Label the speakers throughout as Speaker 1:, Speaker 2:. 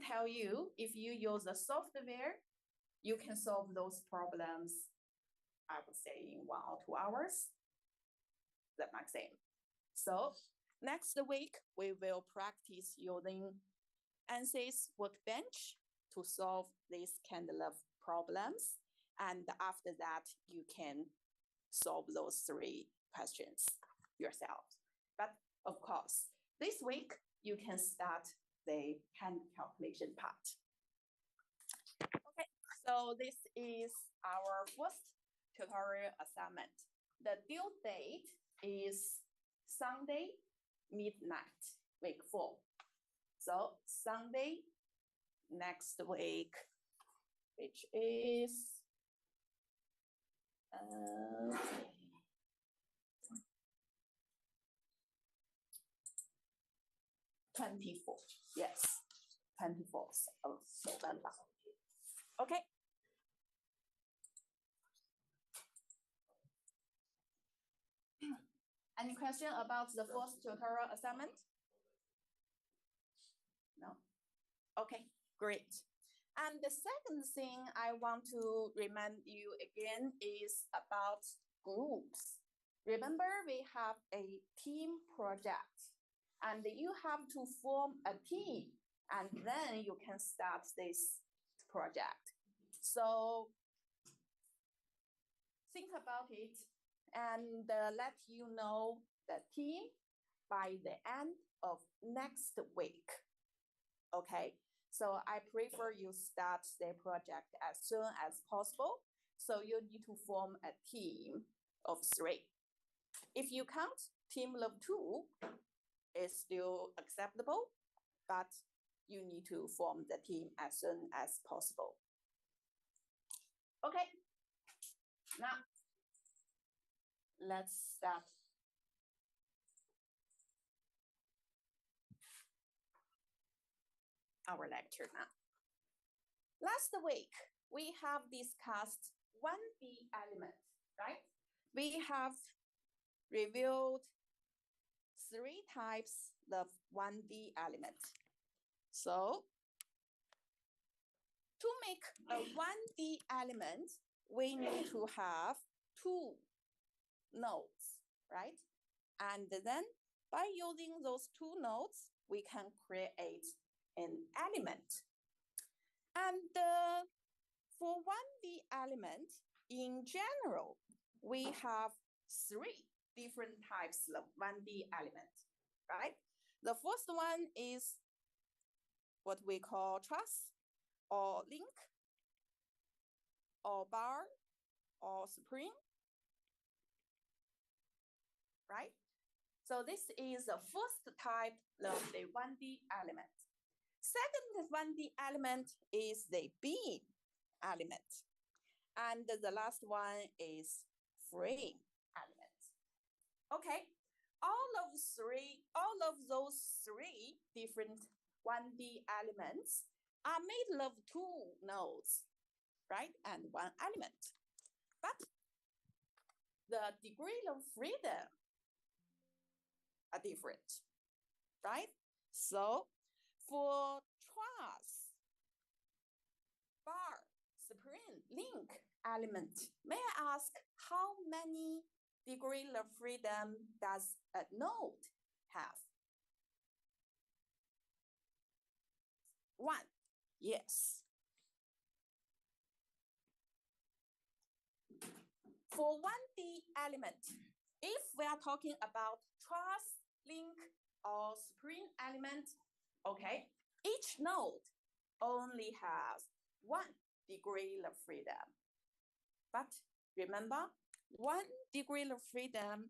Speaker 1: tell you, if you use the software, you can solve those problems, I would say, in 1 or 2 hours, the maximum. So next week, we will practice using ANSYS Workbench to solve these kind of problems. And after that, you can solve those 3 questions yourself. But of course, this week, you can start the hand calculation part. Okay, so this is our first tutorial assignment. The due date is Sunday midnight, week 4. So Sunday next week, which is 24th, yes, 24th of November. Okay. Any question about the first tutorial assignment? No? Okay, great. And the second thing I want to remind you again is about groups. Remember, we have a team project, and you have to form a team, and then you can start this project. So think about it and let you know the team by the end of next week. Okay, so I prefer you start the project as soon as possible. So you need to form a team of 3. If you count team of 2, is still acceptable, but you need to form the team as soon as possible. Okay, now let's start. Our lecture now. Last week, we have discussed 1D element, right? We have reviewed 3 types of 1D element. So to make a 1D element, we need to have 2 nodes, right? And then by using those 2 nodes, we can create an element. And for 1D element, in general, we have 3 different types of 1D element, right? The first one is what we call truss or link or bar or spring, right? So this is the first type of the 1D element. Second 1D element is the beam element. And the last one is frame element. Okay, all of those 3 different 1D elements are made of 2 nodes, right? And 1 element. But the degree of freedom are different, right? So for truss, bar, spring, link element, may I ask how many degrees of freedom does a node have? 1, yes. For 1D element, if we are talking about truss, link, or spring element, okay, each node only has 1 degree of freedom. But remember, 1 degree of freedom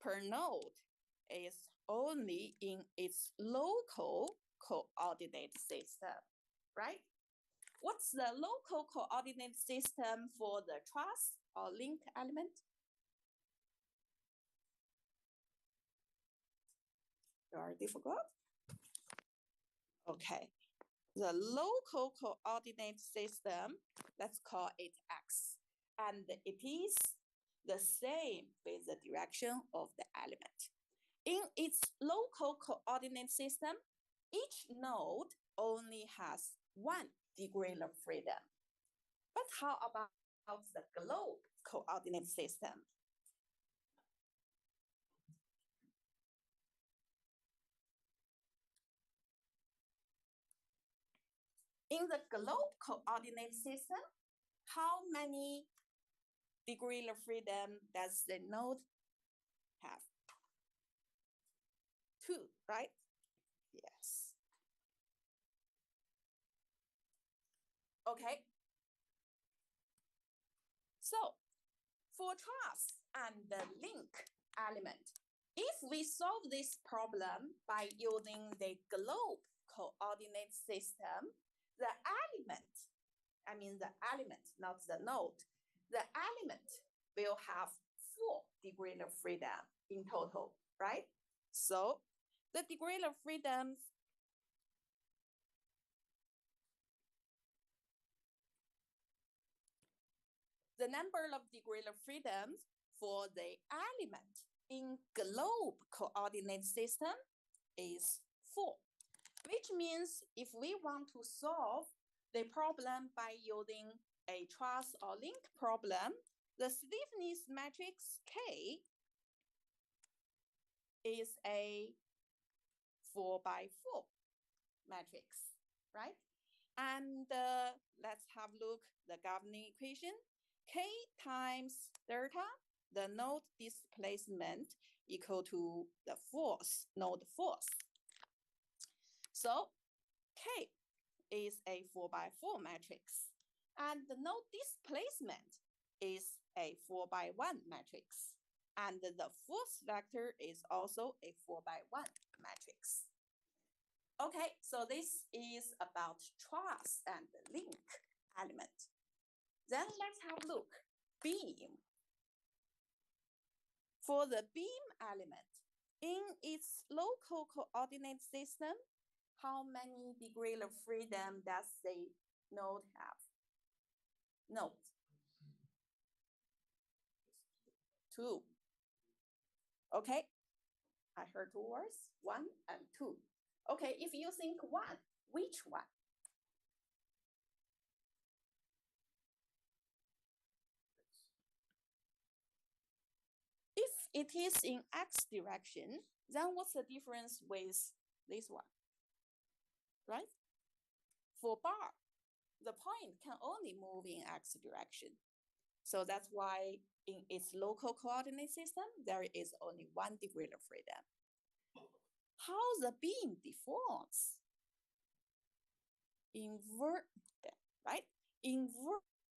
Speaker 1: per node is only in its local coordinate system, right? What's the local coordinate system for the truss or link element? You already forgot? Okay. The local coordinate system, let's call it X. And it is the same with the direction of the element. In its local coordinate system, each node only has one degree of freedom. But how about the globe coordinate system? In the globe coordinate system, how many degree of freedom does the node have? 2, right? Yes. Okay. So for truss and the link element, if we solve this problem by using the globe coordinate system, the element, not the node, the element will have 4 degrees of freedom in total, right? So the degree of freedom the number of degree of freedom for the element in globe coordinate system is 4, which means if we want to solve the problem by using a truss or link problem, the stiffness matrix K is a 4 by 4 matrix, right? And let's have a look at the governing equation. K times delta, the node displacement equal to the force, node force. So K is a 4 by 4 matrix, and the node displacement is a 4 by 1 matrix, and the force vector is also a 4 by 1 matrix. Okay, so this is about truss and link element. Then let's have a look. Beam. For the beam element, in its local coordinate system, how many degrees of freedom does the node have? Node. 2. Okay, I heard 2 words, 1 and 2. Okay, if you think 1, which one? If it is in x direction, then what's the difference with this one? Right? For bar, the point can only move in x direction. So that's why in its local coordinate system, there is only 1 degree of freedom. How the beam deforms? In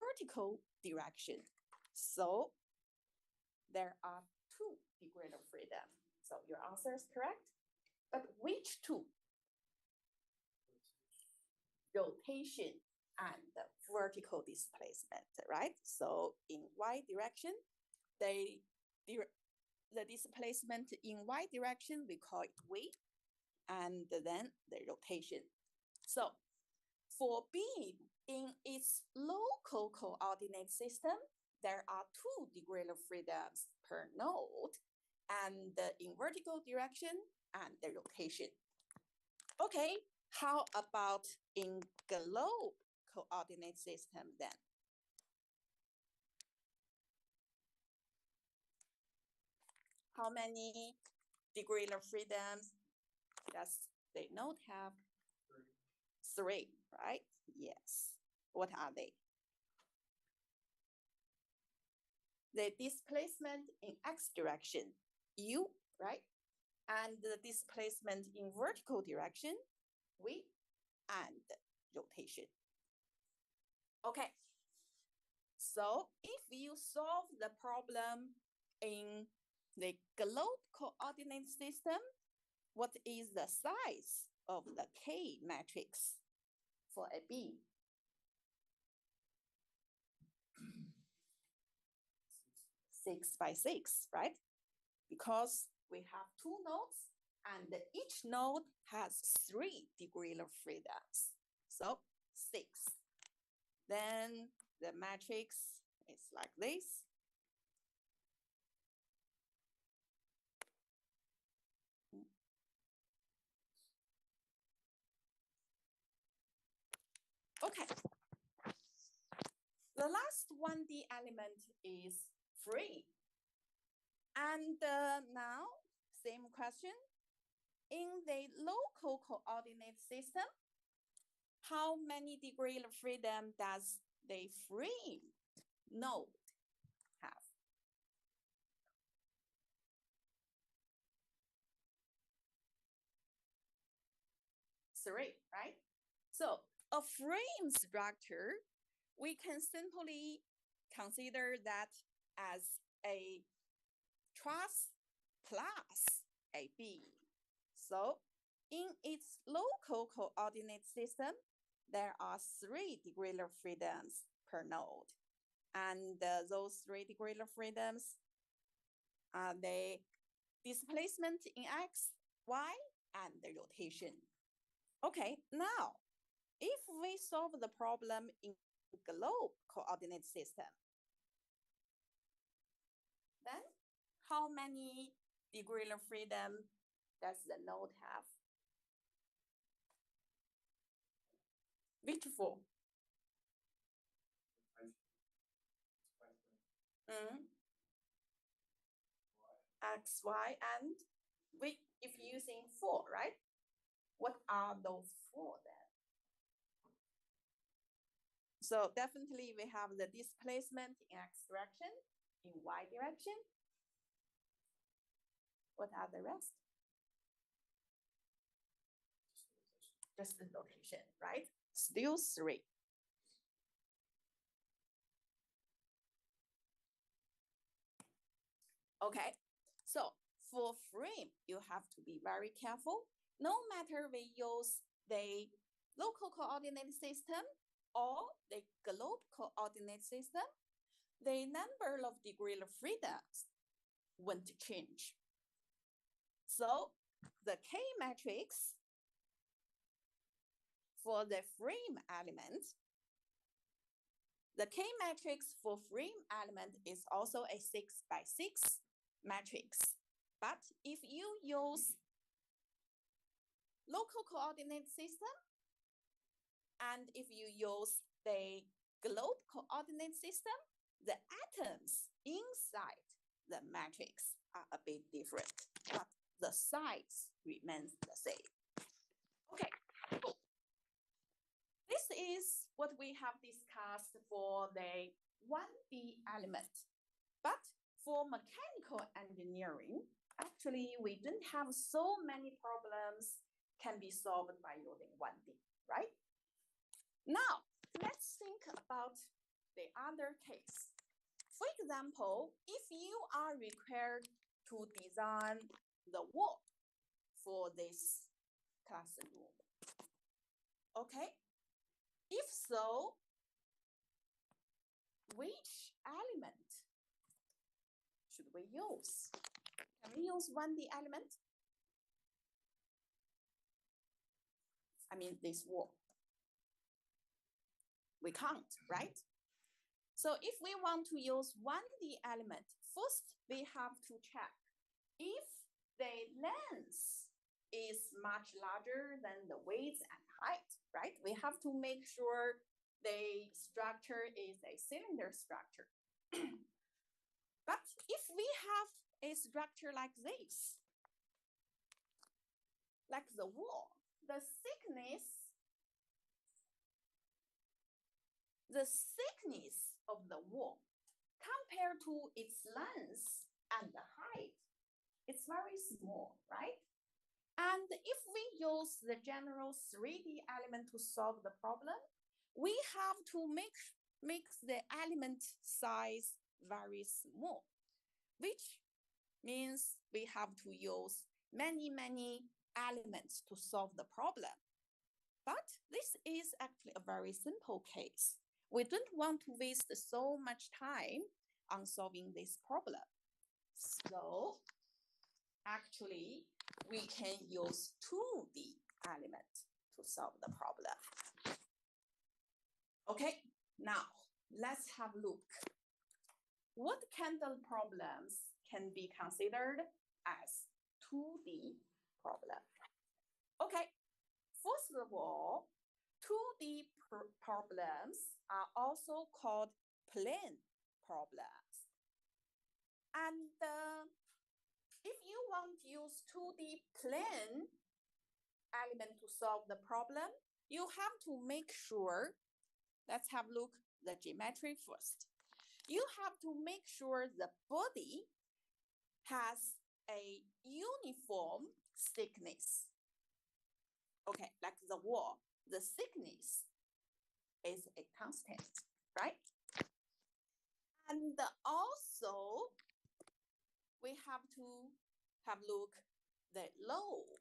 Speaker 1: vertical direction. So there are 2 degrees of freedom. So your answer is correct. But which 2? Rotation and vertical displacement, right? So in y direction, the displacement in y direction, we call it v, and then the rotation. So for beam in its local coordinate system, there are 2 degrees of freedom per node, and in vertical direction and the rotation. Okay, how about in globe coordinate system then? How many degrees of freedom does the node have? 3, right? Yes. What are they? The displacement in x direction, u, right? And the displacement in vertical direction, v, and rotation. Okay. So if you solve the problem in the globe coordinate system, what is the size of the K matrix for a beam? 6 by 6, right? Because we have 2 nodes and each node has 3 degrees of freedom. So 6. Then the matrix is like this. Okay. The last 1D element is free. And now, same question. In the local coordinate system, how many degrees of freedom does the free node have? Three, right? So a frame structure, we can simply consider that as a truss plus a beam. So in its local coordinate system, there are 3 degrees of freedoms per node. And those 3 degrees of freedoms are the displacement in x, y, and the rotation. Okay, now, if we solve the problem in globe coordinate system, then how many degrees of freedom does the node have? Which 4? X, Y, and if using 4, right? What are those 4 then? So definitely we have the displacement in X direction, in Y direction. What are the rest? Just the rotation, right? Still 3. Okay, so for frame, you have to be very careful. No matter we use the local coordinate system or the globe coordinate system, the number of degrees of freedoms won't change. So the K matrix for the frame element, the K matrix for frame element is also a 6 by 6 matrix. But if you use local coordinate system, and if you use the globe coordinate system, the atoms inside the matrix are a bit different, but the size remains the same. Okay, cool. This is what we have discussed for the 1D element. But for mechanical engineering, actually, we don't have so many problems can be solved by using 1D, right? Now, let's think about the other case. For example, if you are required to design the wall for this classroom, okay? If so, which element should we use? Can we use 1D element? I mean, this wall. We can't, right? So if we want to use 1D element, first we have to check if the length is much larger than the width and height, right? We have to make sure the structure is a cylinder structure. But if we have a structure like this, like the wall, the thickness of the wall compared to its length and the height, it's very small, right? And if we use the general 3D element to solve the problem, we have to make the element size very small, which means we have to use many elements to solve the problem. But this is actually a very simple case. We don't want to waste so much time on solving this problem. So actually, we can use 2D element to solve the problem. Okay, now let's have a look. What kind of problems can be considered as 2D problem? Okay, first of all, 2D problems are also called plane problems. And if you want to use 2D plane element to solve the problem, you have to make sure, let's have a look the geometry first. You have to make sure the body has a uniform thickness. Okay, like the wall, the thickness is a constant, right? And also, we have to have a look the load.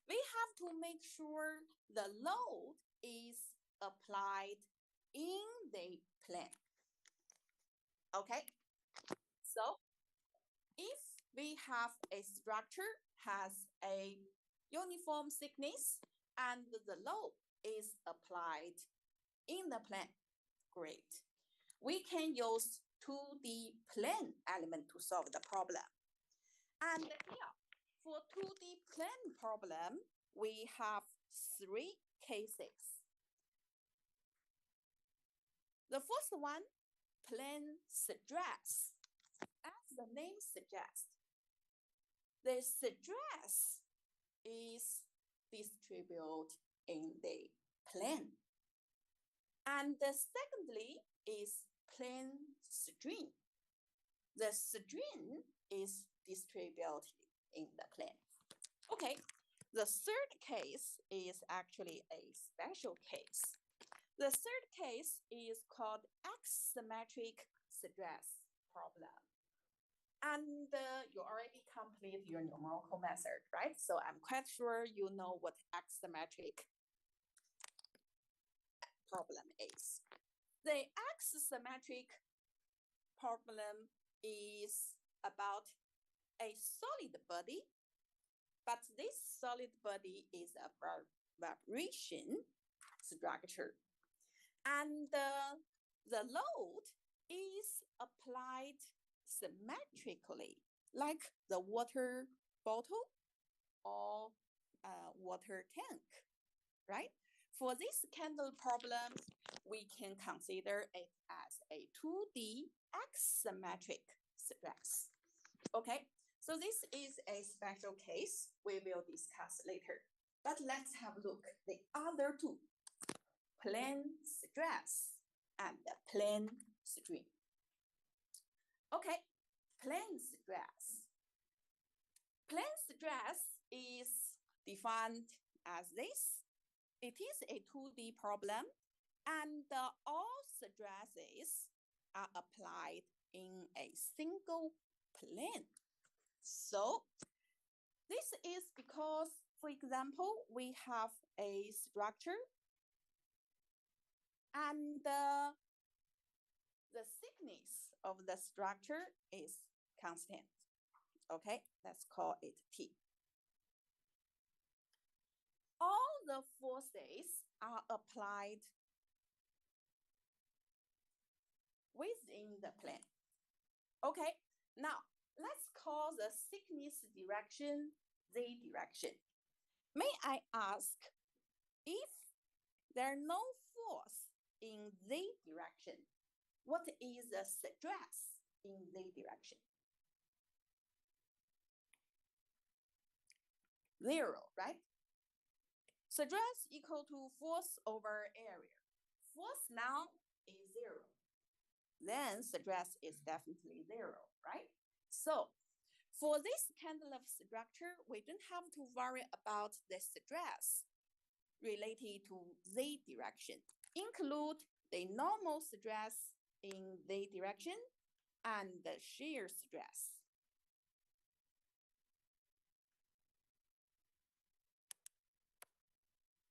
Speaker 1: We have to make sure the load is applied in the plane. Okay, so if we have a structure has a uniform thickness and the load is applied in the plane, great. We can use 2D plane element to solve the problem. And here, for 2D plane problem, we have 3 cases. The first one, plane stress. As the name suggests, the stress is distributed in the plane. And secondly is plane strain. The strain is distributed in the plane. Okay, the third case is actually a special case. The third case is called axisymmetric stress problem. And you already completed your numerical method, right? So I'm quite sure you know what axisymmetric problem is. The axisymmetric problem is about a solid body, but this solid body is a vibration structure. And the load is applied symmetrically, like the water bottle or water tank, right? For this kind of problems, we can consider it as a 2D axisymmetric stress. Okay, so this is a special case we will discuss later. But let's have a look at the other two, plane stress and plane strain. Okay, plane stress. Plane stress is defined as this. It is a 2D problem, and all stresses are applied in a single plane. So this is because, for example, we have a structure and the thickness of the structure is constant. Okay, let's call it T. All the forces are applied within the plane. Okay, now let's call the thickness direction Z direction. May I ask, if there are no force in Z direction, what is the stress in Z direction? 0, right? Stress equal to force over area. Force now is 0. Then stress is definitely 0, right? So for this kind of structure, we don't have to worry about the stress related to Z direction. Include the normal stress in Z direction and the shear stress.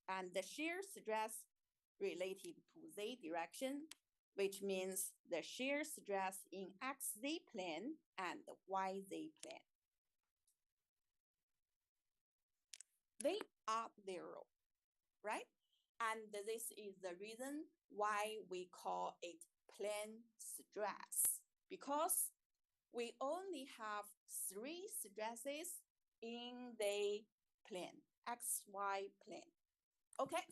Speaker 1: And the shear stress related to Z direction, which means the shear stress in XZ plane and the YZ plane. They are 0, right? And this is the reason why we call it plane stress, because we only have 3 stresses in the plane, XY plane. Okay,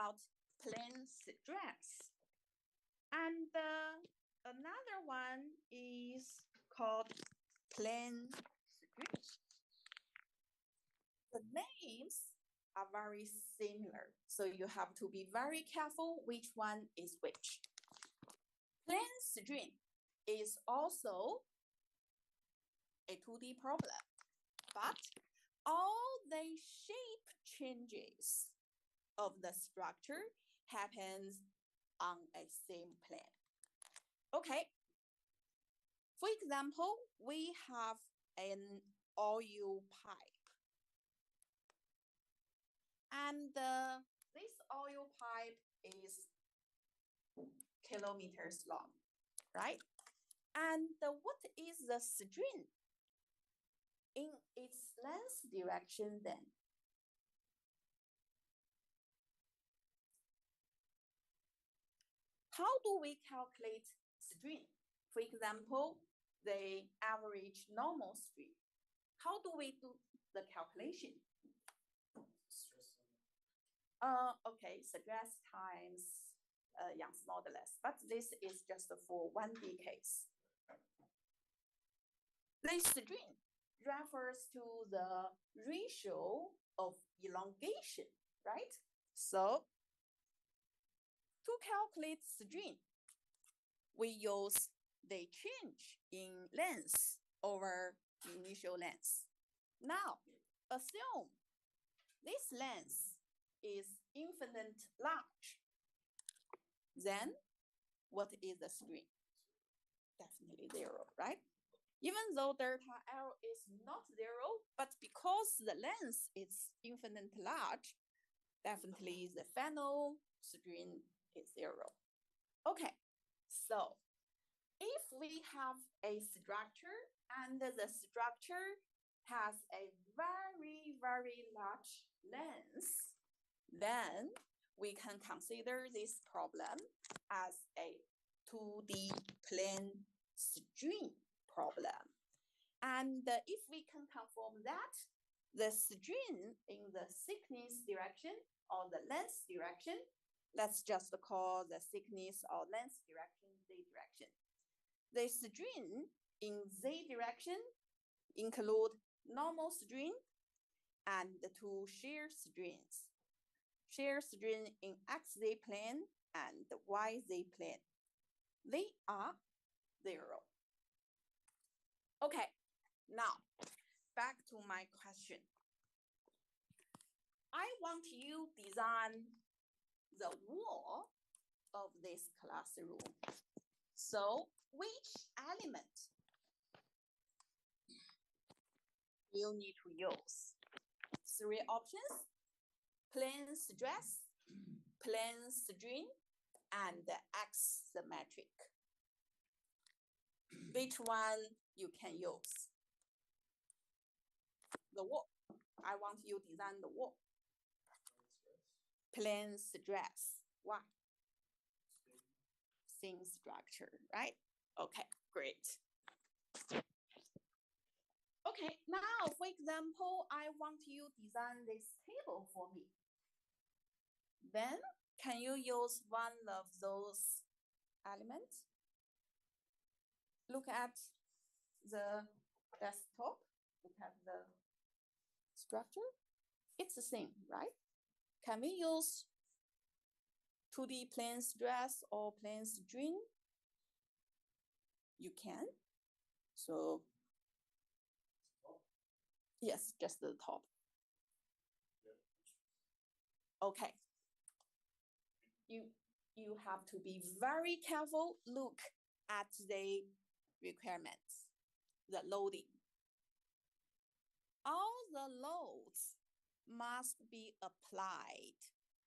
Speaker 1: about plane stress. And another one is called plane strain. The names are very similar, so you have to be very careful which one is which. Plane strain is also a 2D problem, but all the shape changes of the structure happens on a same plane. Okay. For example, we have an oil pipe. And this oil pipe is kilometers long, right? And what is the strain in its length direction then? How do we calculate strain? For example, the average normal strain. How do we do the calculation? Okay, stress times Young's modulus, but this is just for 1D case. The strain refers to the ratio of elongation, right? So to calculate strain, we use the change in length over initial length. Now, assume this length is infinite large. Then what is the strain? Definitely zero, right? Even though delta L is not zero, but because the length is infinite large, definitely the final strain is zero. Okay, so if we have a structure and the structure has a very, very large length, then we can consider this problem as a 2D plane strain problem. And if we can confirm that the strain in the thickness direction or the length direction, let's just call the thickness or length direction Z direction. The strain in Z direction include normal strain and the two shear strains. Shear strain in XZ plane and YZ plane. They are zero. Okay, now back to my question. I want you to design the wall of this classroom. So which element you need to use? 3 options: plane stress, plane strain, and X symmetric. Which one you can use? The wall. I want you to design the wall. Plane stress. Why? Thin structure, right? Okay, great. Okay, now, for example, I want you to design this table for me. Then, can you use one of those elements? Look at the desktop. Look at the structure. It's the same, right? Can we use 2D plane stress or plane strain? You can. So, yes, just the top. Okay. You have to be very careful. Look at the requirements, the loading. All the loads must be applied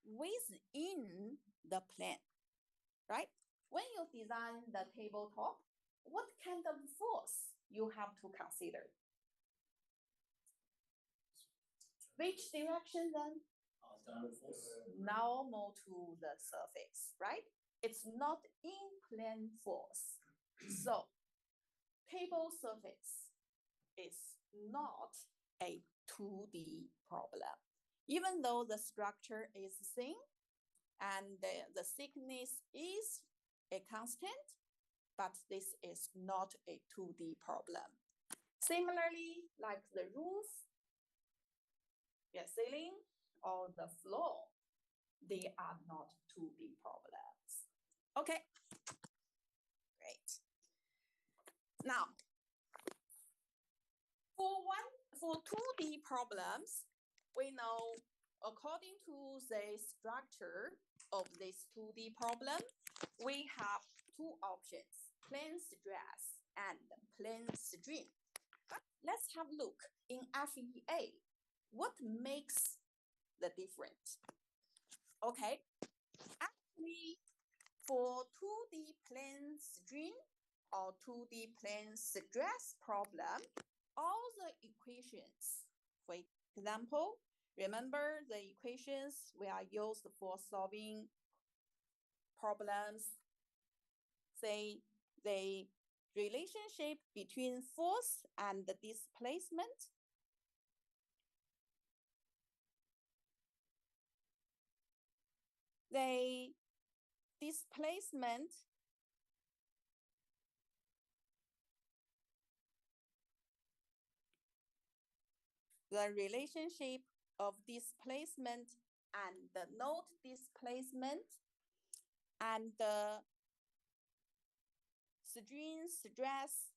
Speaker 1: within the plane, right? When you design the tabletop, what kind of force you have to consider? Which direction then? Normal to the surface, right? It's not in-plane force. So, table surface is not a 2D problem. Even though the structure is the same, and the thickness is a constant, but this is not a 2D problem. Similarly, like the roof, the ceiling, or the floor, they are not 2D problems. Okay, great. Now, for 2D problems, we know according to the structure of this 2D problem, we have two options, plane stress and plane strain. Let's have a look in FEA. What makes the difference? Okay, actually, for 2D plane strain or 2D plane stress problem, all the equations, for example, remember the equations we are used for solving problems, say the relationship between force and the displacement. The displacement the relationship of displacement and the node displacement and the strain stress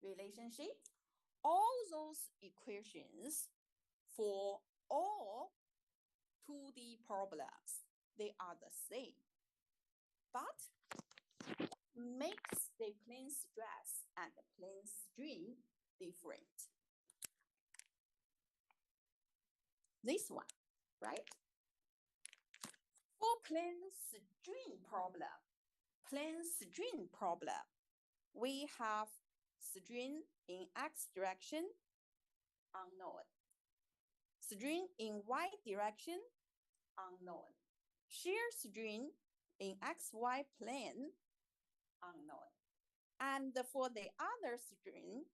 Speaker 1: relationship, all those equations for all 2D problems, they are the same. But what makes the plane stress and the plane strain different? This one, right? For plane strain problem, we have strain in x direction, unknown. Strain in y direction, unknown. Shear strain in xy plane, unknown. And for the other strain,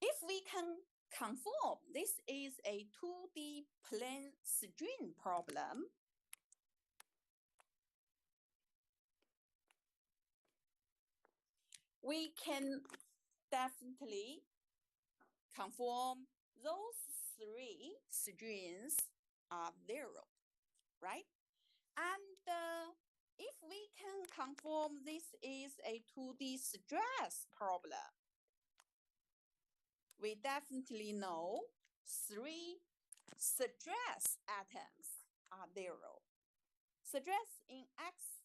Speaker 1: if we can conform this is a 2D plane strain problem, we can definitely conform those three strains are 0, right? And if we can conform this is a 2D stress problem, we definitely know 3 stress atoms are 0. Stress in x,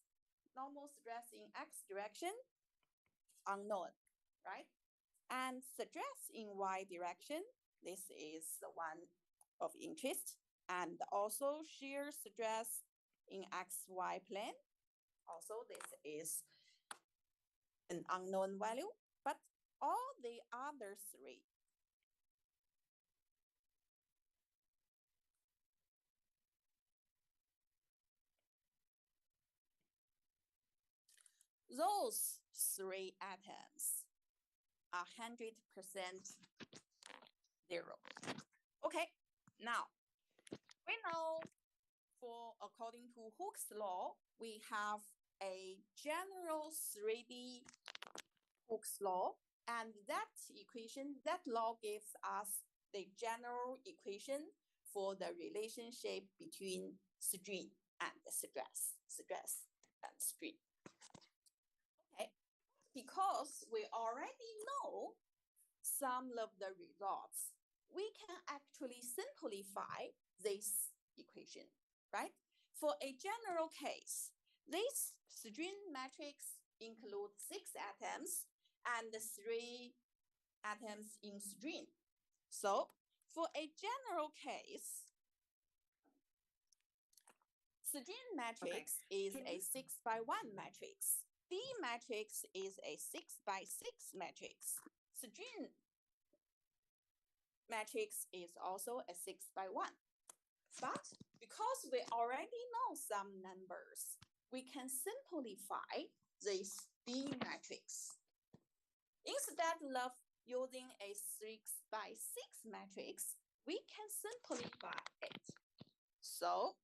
Speaker 1: normal stress in x direction, unknown, right? And stress in y direction, this is the one of interest. And also shear stress in xy plane, also this is an unknown value, but all the other 3, those 3 atoms are 100% 0. Okay, now we know according to Hooke's law, we have a general 3D Hooke's law, and that law gives us the general equation for the relationship between strain and stress and strain. Okay, because we already know some of the results, we can actually simplify this equation, right? For a general case, this strain matrix includes 6 atoms and 3 atoms in strain. So for a general case, strain matrix is a 6x1 matrix. D matrix is a 6x6 matrix. Strain matrix is also a 6 by 1. But because we already know some numbers, we can simplify this D matrix. Instead of using a 6 by 6 matrix, we can simplify it. So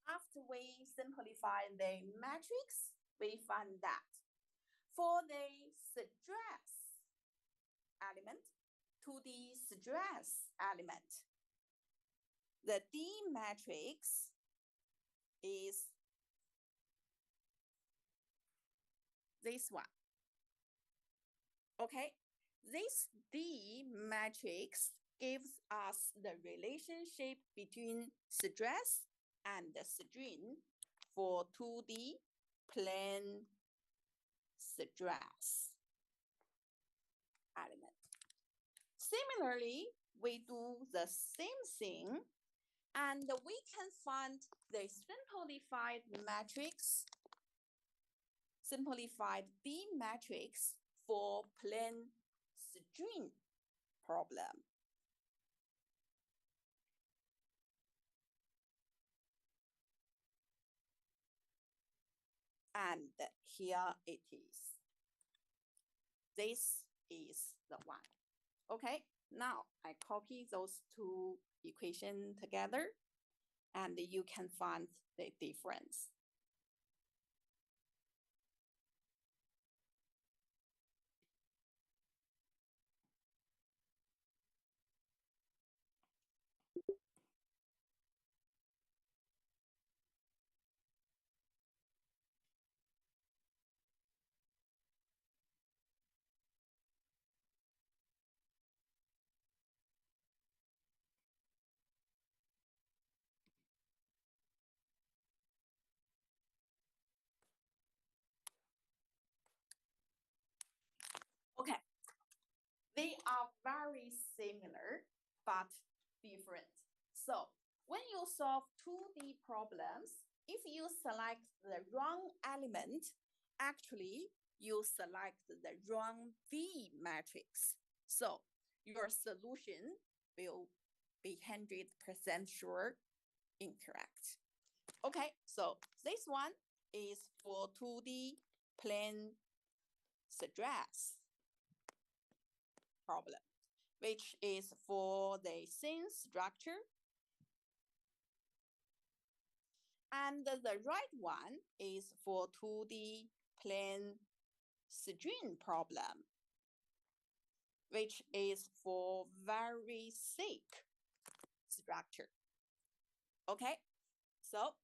Speaker 1: after we simplify the matrix, we find that for the stress element, 2D stress element, the D matrix is this one. Okay, this D matrix gives us the relationship between stress and the strain for 2D plane stress element. Similarly, we do the same thing, and we can find the simplified matrix, simplified D matrix for plane strain problem. And here it is. This is the one. Okay, now I copy those two equations together, and you can find the difference. Okay, they are very similar, but different. So when you solve 2D problems, if you select the wrong element, actually you select the wrong D matrix. So your solution will be 100% sure incorrect. Okay, so this one is for 2D plane stress problem, which is for the thin structure. And the right one is for 2D plane strain problem, which is for very thick structure. Okay, so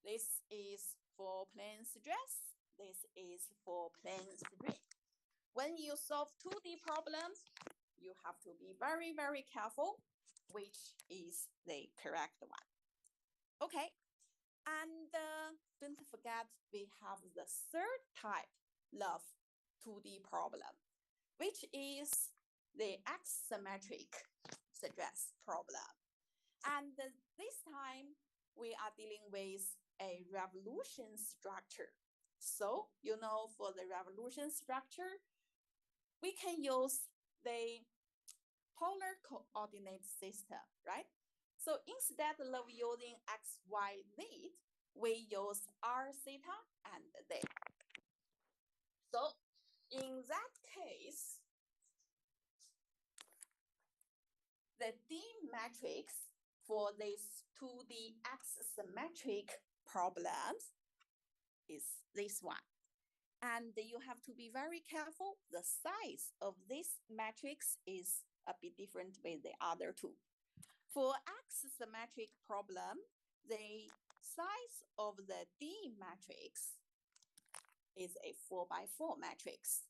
Speaker 1: this is for plane stress, this is for plane strain. When you solve 2D problems, you have to be very, very careful which is the correct one. Okay, and don't forget we have the third type of 2D problem, which is the axisymmetric stress problem. And this time we are dealing with a revolution structure. So, you know, for the revolution structure, we can use the polar coordinate system, right? So instead of using x, y, z, we use r, theta, and z. So in that case, the D matrix for these 2D axisymmetric problems is this one. And you have to be very careful. The size of this matrix is a bit different with the other two. For axisymmetric problem, the size of the D matrix is a 4 by 4 matrix.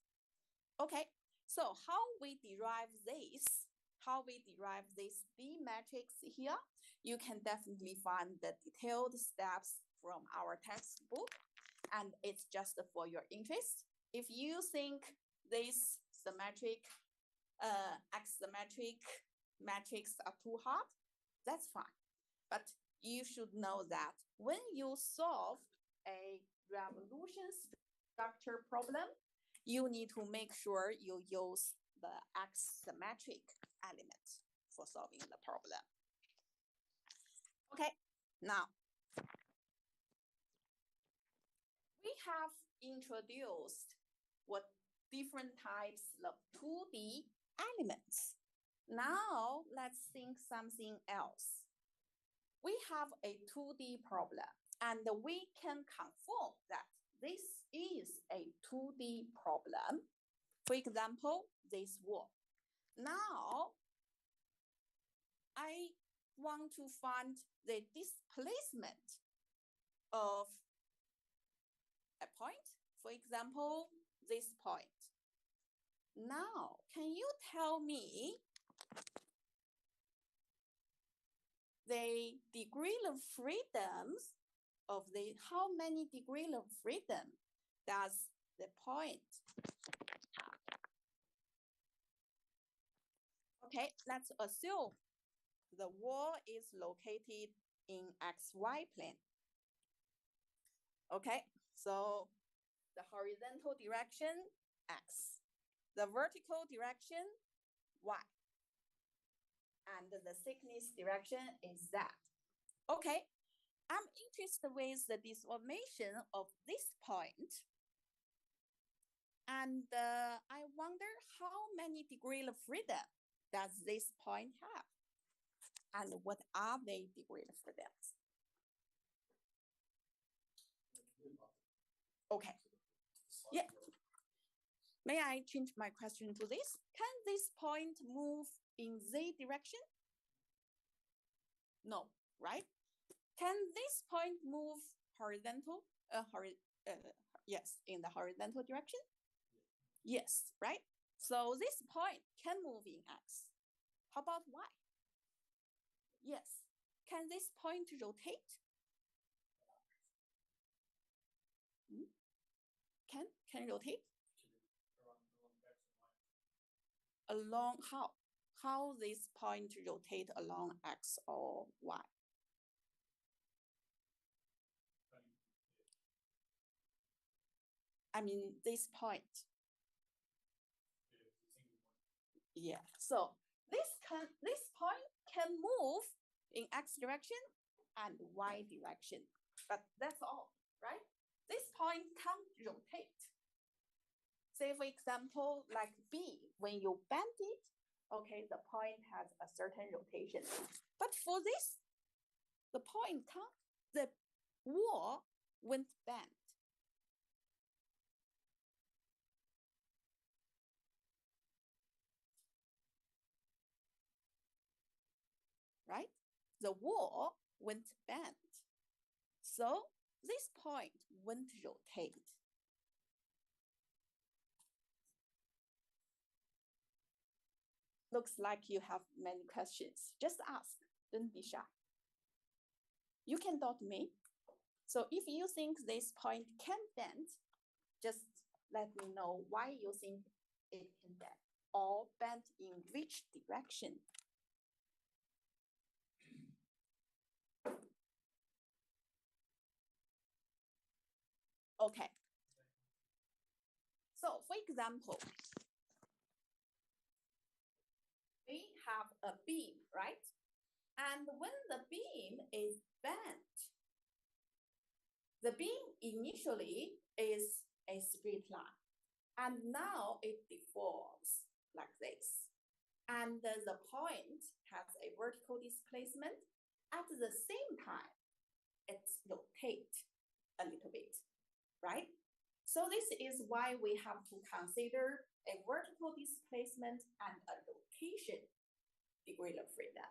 Speaker 1: Okay, so how we derive this? How we derive this D matrix here? You can definitely find the detailed steps from our textbook, and it's just for your interest. If you think this symmetric, axisymmetric matrix are too hard, that's fine. But you should know that when you solve a revolution structure problem, you need to make sure you use the x-symmetric element for solving the problem. Okay, now we have introduced what different types of 2D elements. Now let's think something else. We have a 2D problem, and we can confirm that this is a 2D problem. For example, this wall. Now, I want to find the displacement of a point. For example, this point. Now, can you tell me the degree of freedom of how many degrees of freedom does the point have? Okay, let's assume the wall is located in XY plane. Okay, so the horizontal direction, X. The vertical direction, Y. And the thickness direction is Z. Okay, I'm interested with the deformation of this point. And I wonder how many degrees of freedom does this point have? And what are the degrees of freedom? Okay. Yeah. May I change my question to this? Can this point move in Z direction? No, right? Can this point move horizontal? Yes, in the horizontal direction? Yes, right? So this point can move in X. How about Y? Yes. Can this point rotate? Can rotate? Along how? How this point rotate along X or Y? I mean, this point. Yeah, so this point can move in X direction and Y direction, but that's all, right? This point can't rotate. Say, for example, like B, when you bend it, okay, the point has a certain rotation. But for this, the point can't, the wall won't bend. Right? The wall won't bend. So this point won't rotate. Looks like you have many questions. Just ask, don't be shy. You can doubt me. So if you think this point can bend, just let me know why you think it can bend, or bend in which direction. Okay. So for example, we have a beam, right? And when the beam is bent, the beam initially is a straight line, and now it deforms like this. And the point has a vertical displacement. At the same time, it rotates a little bit, right? So this is why we have to consider a vertical displacement and a rotation degree of freedom.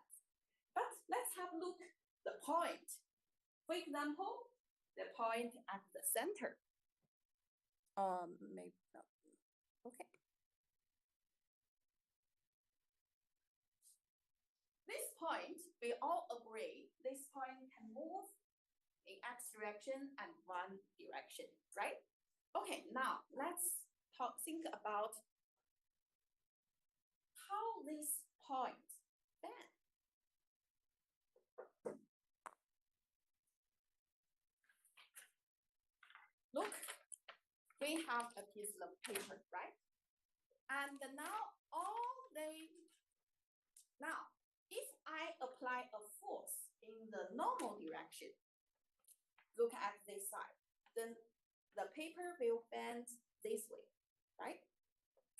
Speaker 1: But let's have a look at the point. For example, the point at the center. Maybe not. Okay. This point, we all agree, this point can move in X direction and Y direction, right? Okay, now let's think about how this point bend. Look, we have a piece of paper, right? And now if I apply a force in the normal direction, look at this side, then the paper will bend this way, right?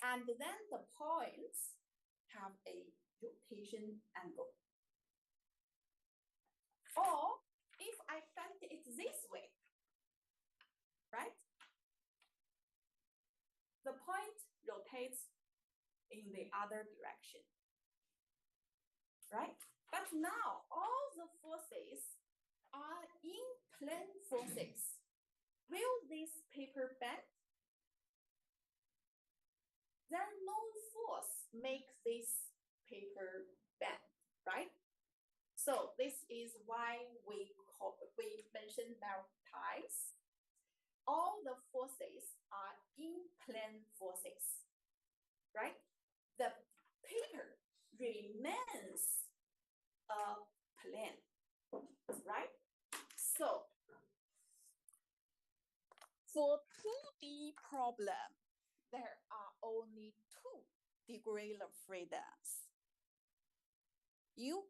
Speaker 1: And then the points have a rotation angle. Or if I bend it this way, right? The point rotates in the other direction, right? But now all the forces are in plane forces. Will this paper bend? There no force make this paper bend, right? So this is why we mentioned several times. All the forces are in plane forces, right? The paper remains a plane, right? So for 2D problem, there are only two degree of freedoms, U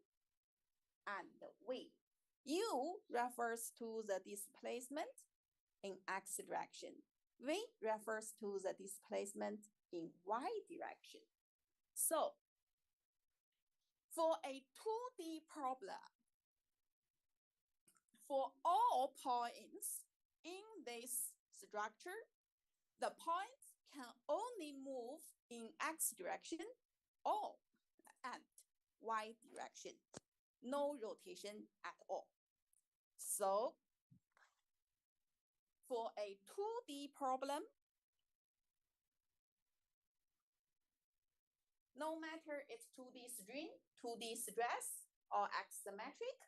Speaker 1: and V. U refers to the displacement in X direction. V refers to the displacement in Y direction. So for a 2D problem, for all points in this structure, the points can only move in X direction or and Y direction, no rotation at all. So for a 2D problem, no matter it's 2D string, 2D stress, or axisymmetric,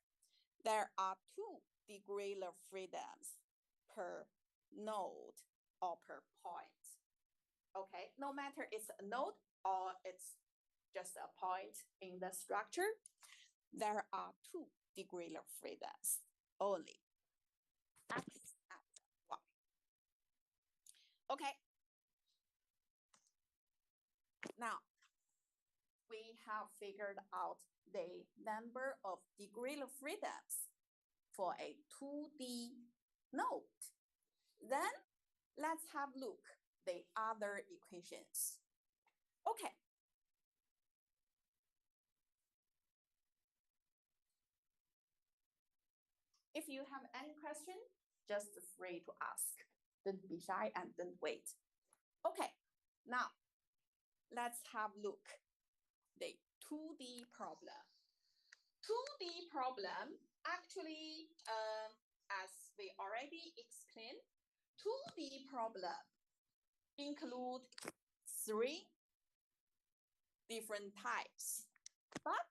Speaker 1: there are two degree of freedoms per node or per point. Okay, no matter it's a node or it's just a point in the structure, there are two degree of freedoms only, X and Y. Okay. Now, we have figured out the number of degree of freedoms for a 2D node. Then let's have a look the other equations. Okay. If you have any question, just free to ask. Don't be shy and don't wait. Okay, now let's have a look the 2D problem. 2D problem actually, as we already explained, 2D problem include three different types. But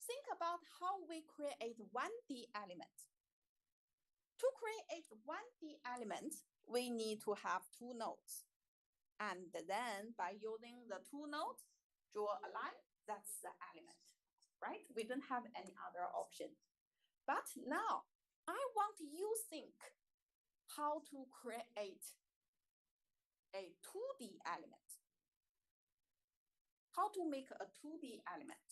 Speaker 1: think about how we create 1D element. To create 1D element, we need to have two nodes. And then by using the two nodes, draw a line, that's the element, right? We don't have any other option. But now, I want you to think how to create a 2D element. How to make a 2D element.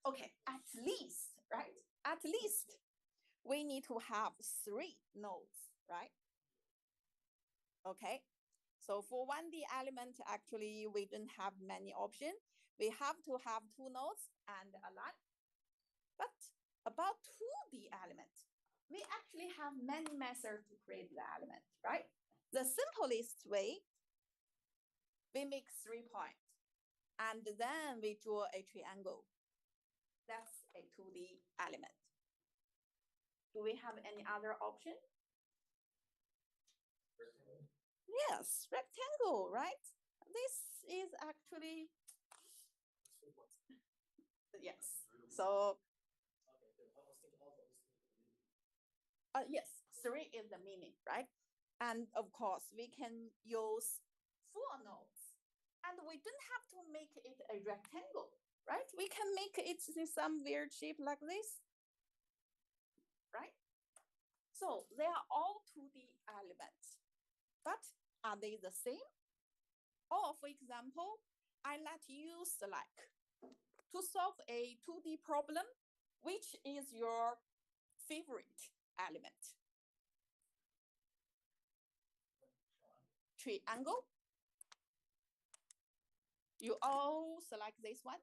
Speaker 1: Okay, at least, right? At least we need to have three nodes, right? Okay, so for 1D element, actually, we don't have many options. We have to have two nodes and a line. But about 2D element, we actually have many methods to create the element, right? The simplest way, we make 3 points, and then we draw a triangle. That's a 2D element. Do we have any other option? Rectangle. Yes, rectangle, right? This is actually, yes. So, yes, 3 is the meaning, right? And of course, we can use 4 nodes. And we don't have to make it a rectangle, right? We can make it some weird shape like this, right? So they are all 2D elements, but are they the same? Or for example, I let you select to solve a 2D problem, which is your favorite element? Triangle. You all select this one.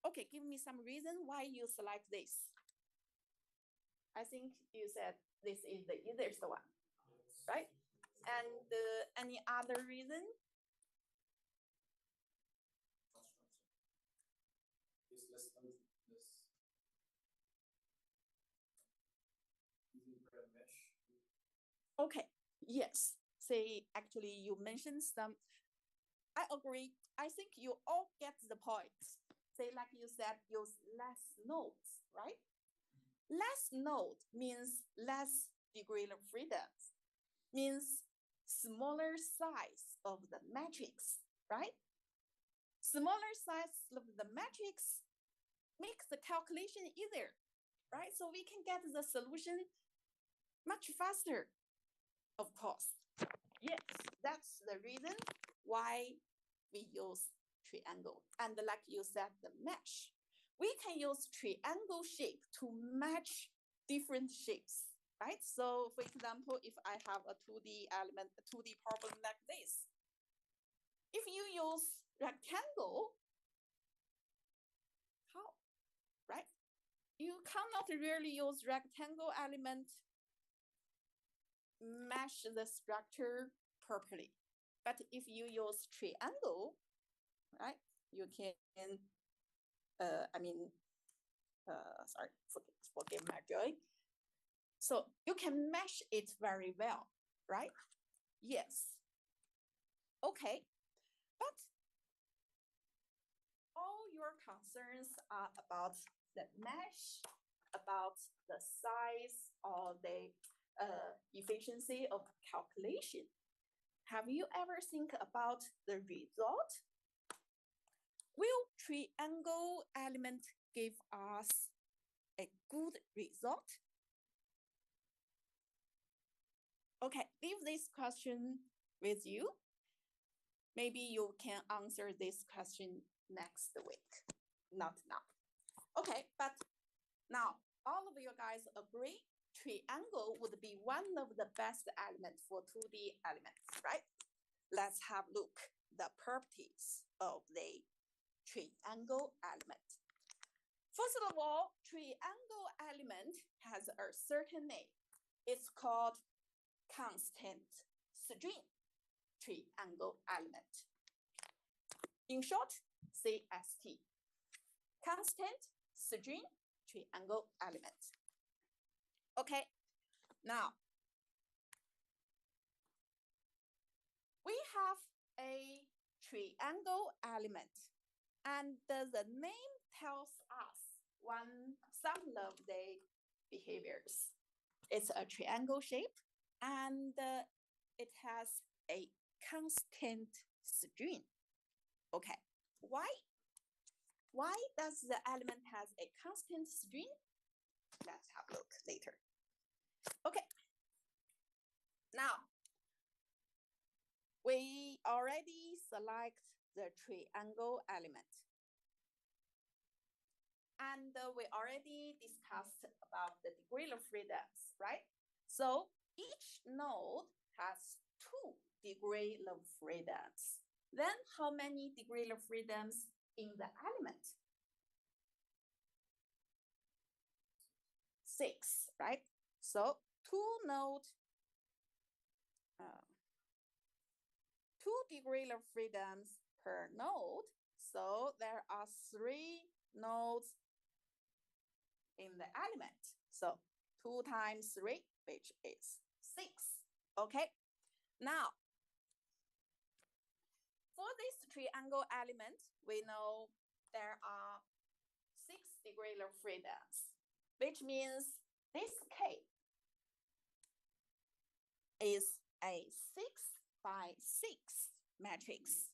Speaker 1: Okay, give me some reason why you select this. I think you said this is the easiest one, right? And any other reason? Okay, yes. Say, actually, you mentioned some. I agree. I think you all get the point. Say, like you said, use less nodes, right? Less node means less degree of freedom, means smaller size of the matrix, right? Smaller size of the matrix makes the calculation easier, right? So we can get the solution much faster, of course. Yes, that's the reason why we use triangle. And like you said, the mesh. We can use triangle shape to match different shapes, right? So for example, if I have a 2D element, a 2D problem like this, if you use rectangle, how, right? You cannot really use rectangle element mesh the structure properly. But if you use triangle, right, you can, sorry, forgive my joy. So you can mesh it very well, right? Yes. Okay, but all your concerns are about the mesh, about the size or the efficiency of calculation. Have you ever think about the result? Will triangle element give us a good result? Okay, leave this question with you. Maybe you can answer this question next week, not now. Okay, but now all of you guys agree triangle would be one of the best elements for 2D elements, right? Let's have a look the properties of the triangle element. First of all, triangle element has a certain name. It's called constant string triangle element. In short, CST. Constant string triangle element. Okay, now we have a triangle element, and the name tells us some of the behaviors. It's a triangle shape, and it has a constant string. Okay, why? Why does the element has a constant string? Let's have a look later. Okay, now we already select the triangle element. And we already discussed about the degree of freedoms, right? So each node has 2 degrees of freedoms. Then how many degrees of freedoms in the element? 6, right? So 2 nodes, 2 degrees of freedoms per node. So there are 3 nodes in the element. So 2 times 3, which is 6. Okay, now for this triangle element, we know there are 6 degrees of freedoms, which means this K is a 6 by 6 matrix.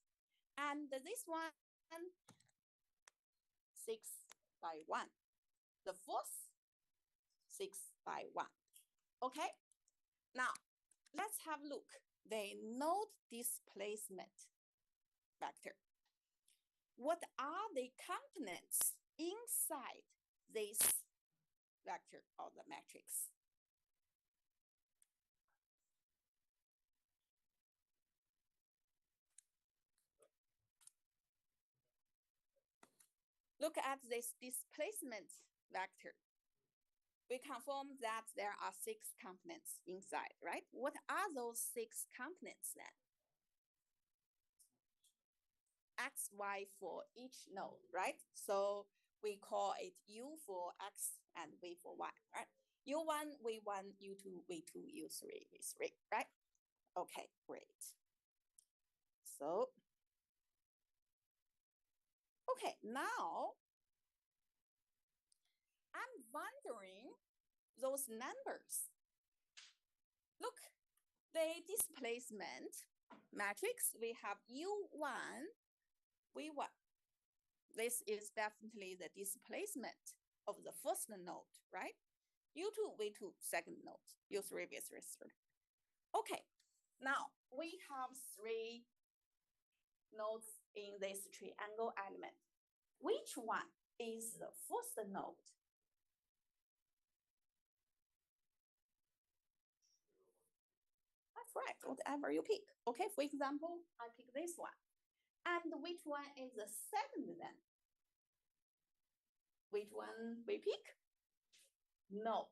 Speaker 1: And this one, 6 by 1. The fourth, 6 by 1. Okay, now let's have a look. The node displacement vector. What are the components inside this vector of the matrix? Look at this displacement vector. We confirm that there are 6 components inside, right? What are those 6 components then? X, Y for each node, right? So we call it U for X and V for Y, right? U1, V1, U2, V2, U3, V3, right? Okay, great. So, okay, now I'm wondering those numbers. Look, the displacement matrix, we have U1, V1. This is definitely the displacement of the first node, right? U2, V2, second node, U3, V3, third. Okay, now we have 3 nodes in this triangle element. Which one is the first node? That's right, whatever you pick. Okay, for example, I pick this one. And which one is the second then? Which one we pick? No.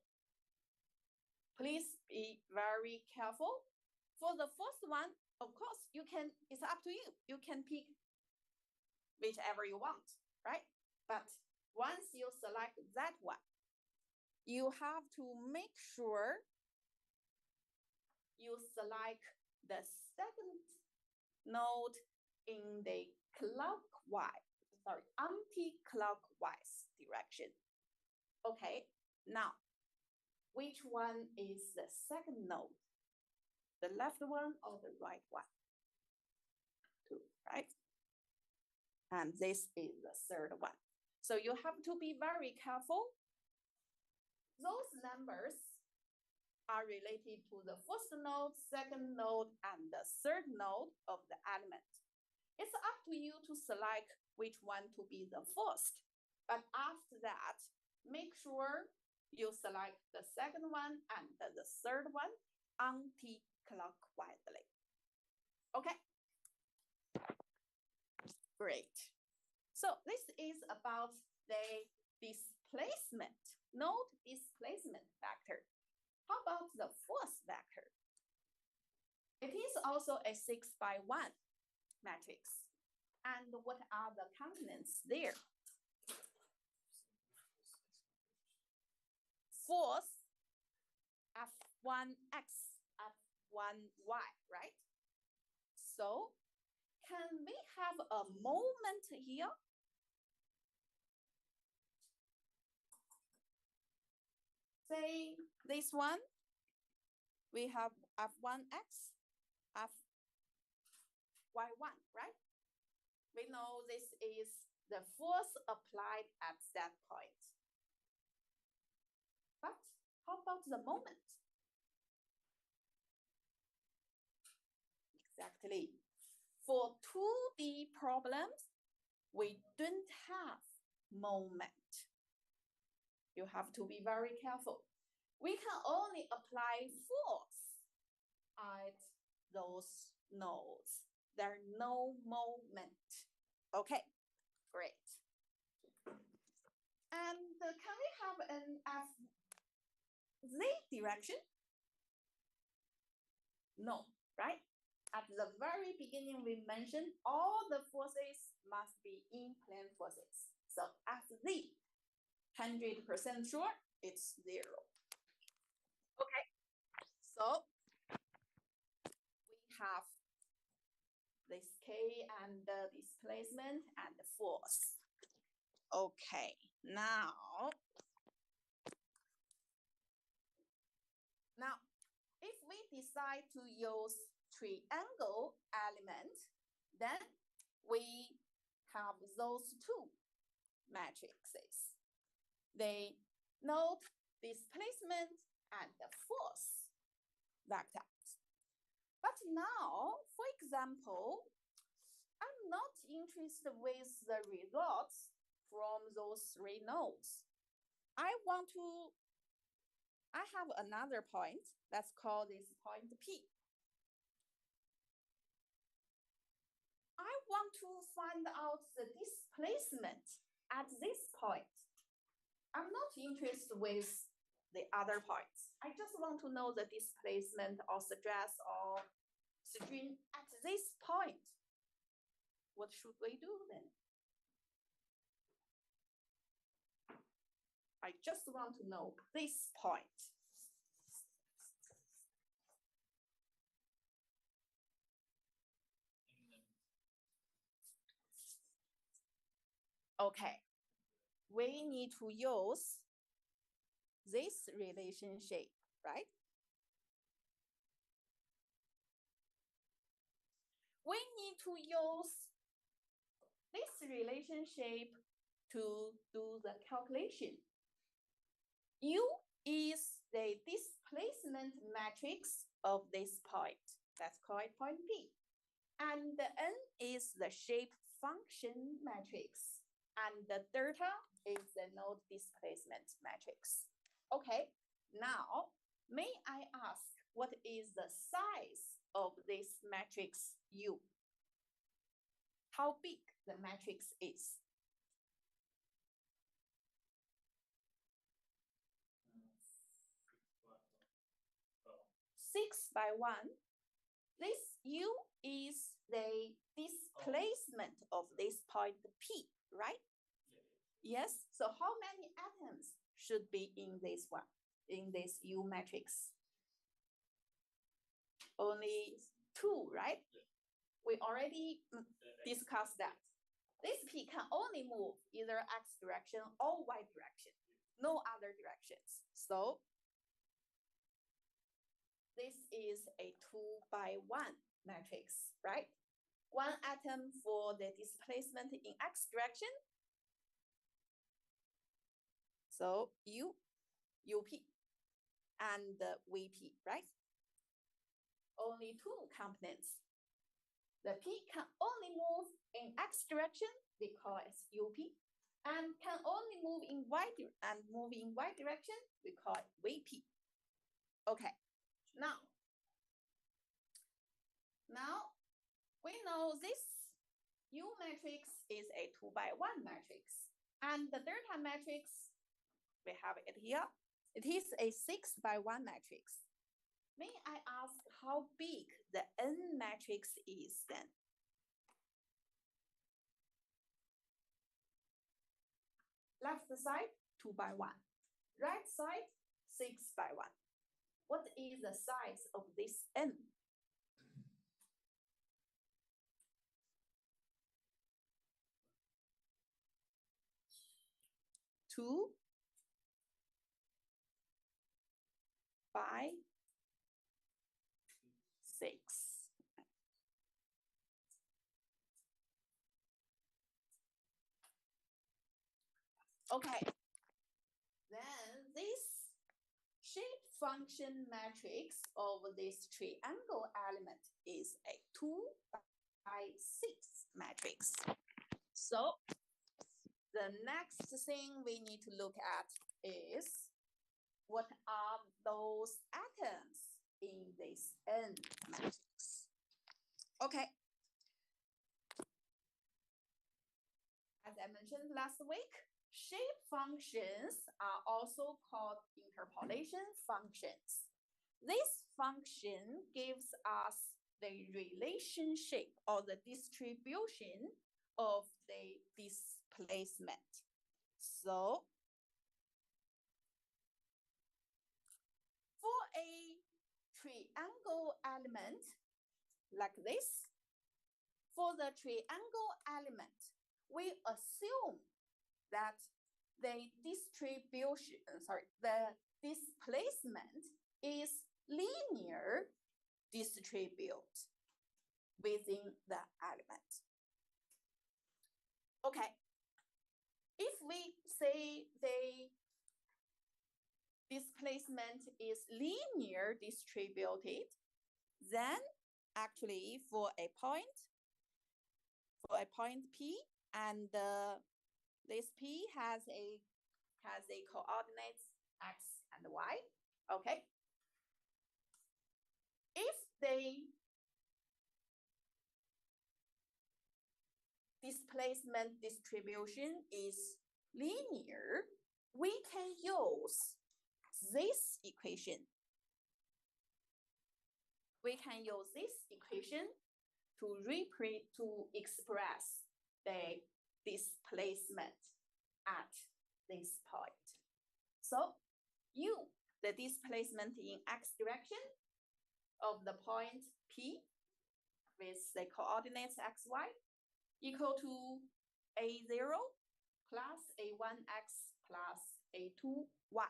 Speaker 1: Please be very careful. For the first one, of course, you can, it's up to you. You can pick whichever you want, right? But once you select that one, you have to make sure you select the second node in the anti-clockwise direction. Okay, now, which one is the second node? The left one or the right one? 2, right? And this is the third one. So you have to be very careful. Those numbers are related to the first node, second node, and the third node of the element. It's up to you to select which one to be the first. But after that, make sure you select the second one and the third one anti-clockwise. Okay, great. So this is about the displacement, node displacement vector. How about the force vector? It is also a 6x1 matrix. And what are the components there? Force, F1x, F1y, right? So can we have a moment here? Say this one, we have F1x, Fy1, right? We know this is the force applied at that point. But how about the moment? Exactly. For 2D problems, we don't have moment. You have to be very careful. We can only apply force at those nodes. There's no moment. Okay, great. And can we have an FZ direction? No, right? At the very beginning, we mentioned all the forces must be in plane forces. So FZ, 100% sure, it's 0. Okay, so we have this K and the displacement and the force. Okay, now if we decide to use triangle element, then we have those 2 matrices. The node displacement and the force vectors. But now, for example, I'm not interested with the results from those three nodes. I have another point. Let's call this point P. I want to find out the displacement at this point. I'm not interested with the other points. I just want to know the displacement or stress or strain at this point. What should we do then? I just want to know this point. Okay, we need to use this relationship, right? We need to use this relationship to do the calculation. U is the displacement matrix of this point. Let's call it point P. And the N is the shape function matrix. And the delta is the node displacement matrix. Okay, now may I ask what is the size of this matrix U? How big the matrix is? 6 by 1. This U is the displacement of this point P, right? Yes. So how many atoms should be in this one, in this U matrix? Only 2, right? We already discussed that. This P can only move either X direction or Y direction, no other directions. So this is a 2 by 1 matrix, right? One atom for the displacement in X direction. So U, UP, and VP, right? Only 2 components. The P can only move in X direction, we call it UP, and can only move in Y direction, we call it VP. Okay, now we know this U matrix is a 2 by 1 matrix, and the delta matrix, we have it here. It is a 6 by 1 matrix. May I ask how big the N matrix is then? Left side, 2 by 1. Right side, 6 by 1. What is the size of this N? Two by 6. Okay, then this shape function matrix of this triangle element is a 2 by 6 matrix. So the next thing we need to look at is what are those atoms in this N matrix? Okay. As I mentioned last week, shape functions are also called interpolation functions. This function gives us the relationship or the distribution of the displacement. So for a triangle element like this, for the triangle element, we assume that the displacement is linear distribute within the element. Okay, if we say the displacement is linear distributed, then actually for a point P, and this P has a coordinates X and Y, okay? If the displacement distribution is linear, we can use this equation. We can use this equation to express the displacement at this point. So the displacement in X direction of the point P with the coordinates X, Y equal to A0 plus A1X plus A2Y.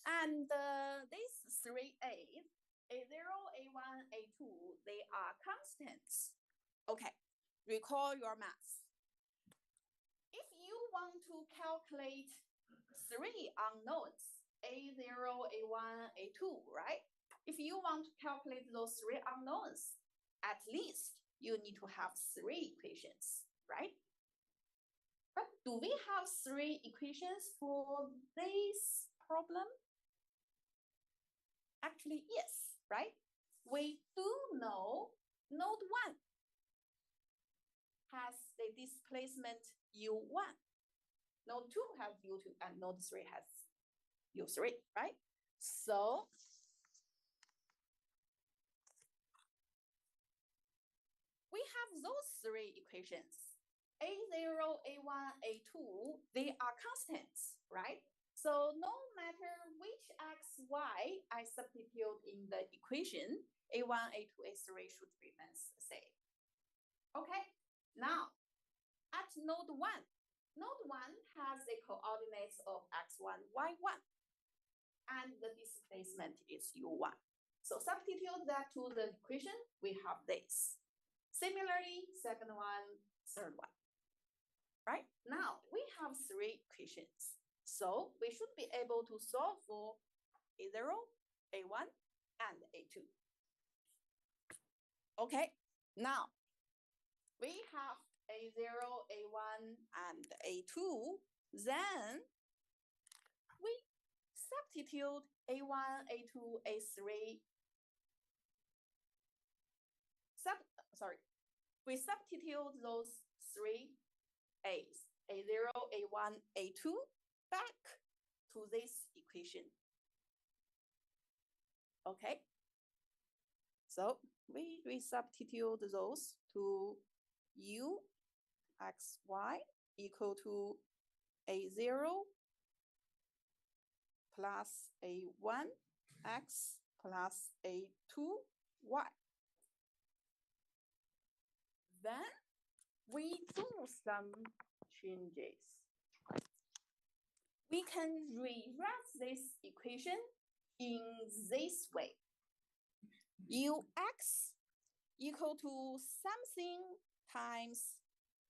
Speaker 1: And these three A's, A0, A1, A2, they are constants. Okay, recall your maths. If you want to calculate three unknowns, A0, A1, A2, right? If you want to calculate those three unknowns, at least you need to have three equations, right? But do we have three equations for this problem? Actually, yes, right? We do know node 1 has the displacement U1. Node 2 has U2, and node 3 has U3, right? So we have those three equations. A0, A1, A2, they are constants, right? So no matter which X, Y I substitute in the equation, A1, A2, A3 should remain the same. Okay, now at node 1, node 1 has the coordinates of X1, Y1, and the displacement is U1. So substitute that to the equation, we have this. Similarly, second one, third one. Right? Now we have three equations. So we should be able to solve for A0, A1, and A2. Okay, now we have A0, A1, and A2. Then we substitute A1, A2, A3. We substitute those three A's, A0, A1, A2, back to this equation. Okay, so we substitute those to U, X, Y equal to A0 plus A1, X plus A2, Y. Then we do some changes. We can rewrite this equation in this way. Ux equal to something times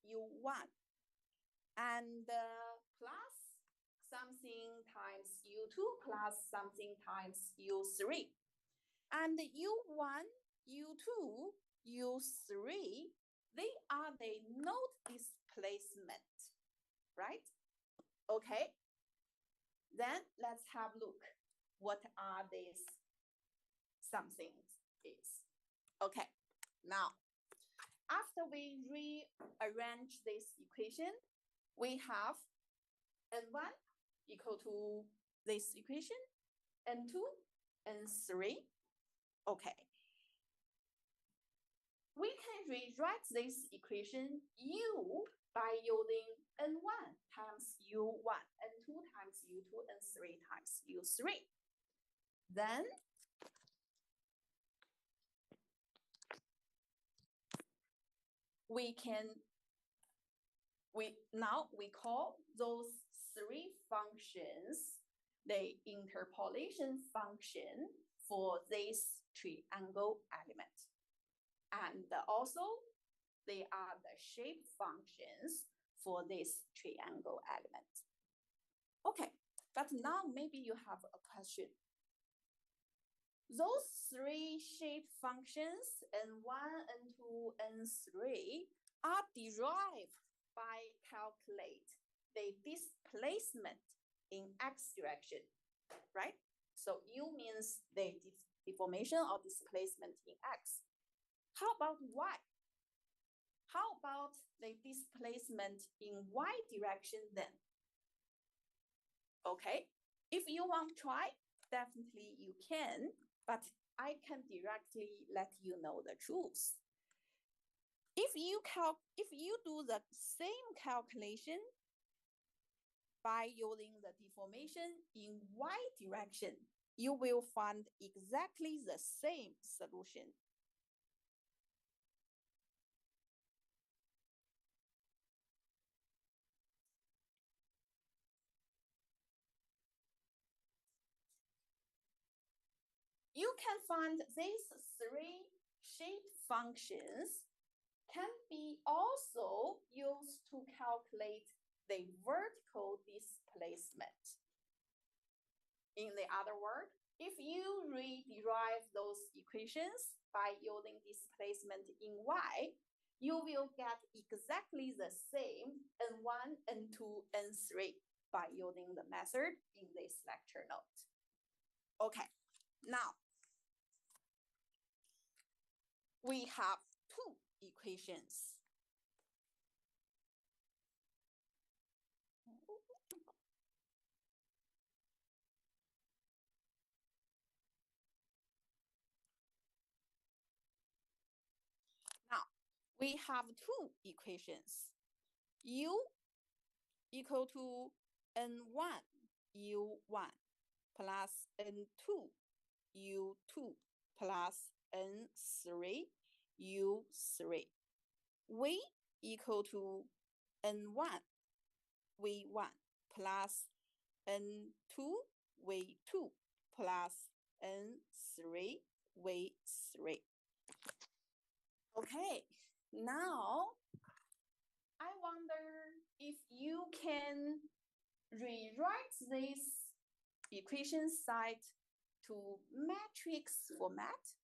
Speaker 1: U1 and plus something times U2 plus something times U3. And U1, U2, U3, they are the node displacement, right? Okay, then let's have a look. What are these somethings is? Okay, now, after we rearrange this equation, we have N1 equal to this equation, N2, N3. Okay. We can rewrite this equation U by using N1 times U1, N2 times U2, N3 times U3. Then now we call those three functions, the interpolation function for this triangle element. And also, they are the shape functions for this triangle element. Okay, but now maybe you have a question. Those three shape functions, n1, n2, n3, are derived by calculate the displacement in x direction, right? So U means the deformation or displacement in x. How about y? How about the displacement in y direction then? Okay, if you want to try, definitely you can, but I can directly let you know the truth. If you do the same calculation by using the deformation in y direction, you will find exactly the same solution. You can find these three shape functions can be also used to calculate the vertical displacement. In the other word, if you rederive those equations by using displacement in y, you will get exactly the same n1, n2, n3 by using the method in this lecture note. Okay, now we have two equations. Now, we have two equations. U equal to n1 u1 plus n2 u2 plus n3 u3. V equal to n1 v1 plus n2 v2 plus n3 v3. Okay, now I wonder if you can rewrite this equation side to matrix format.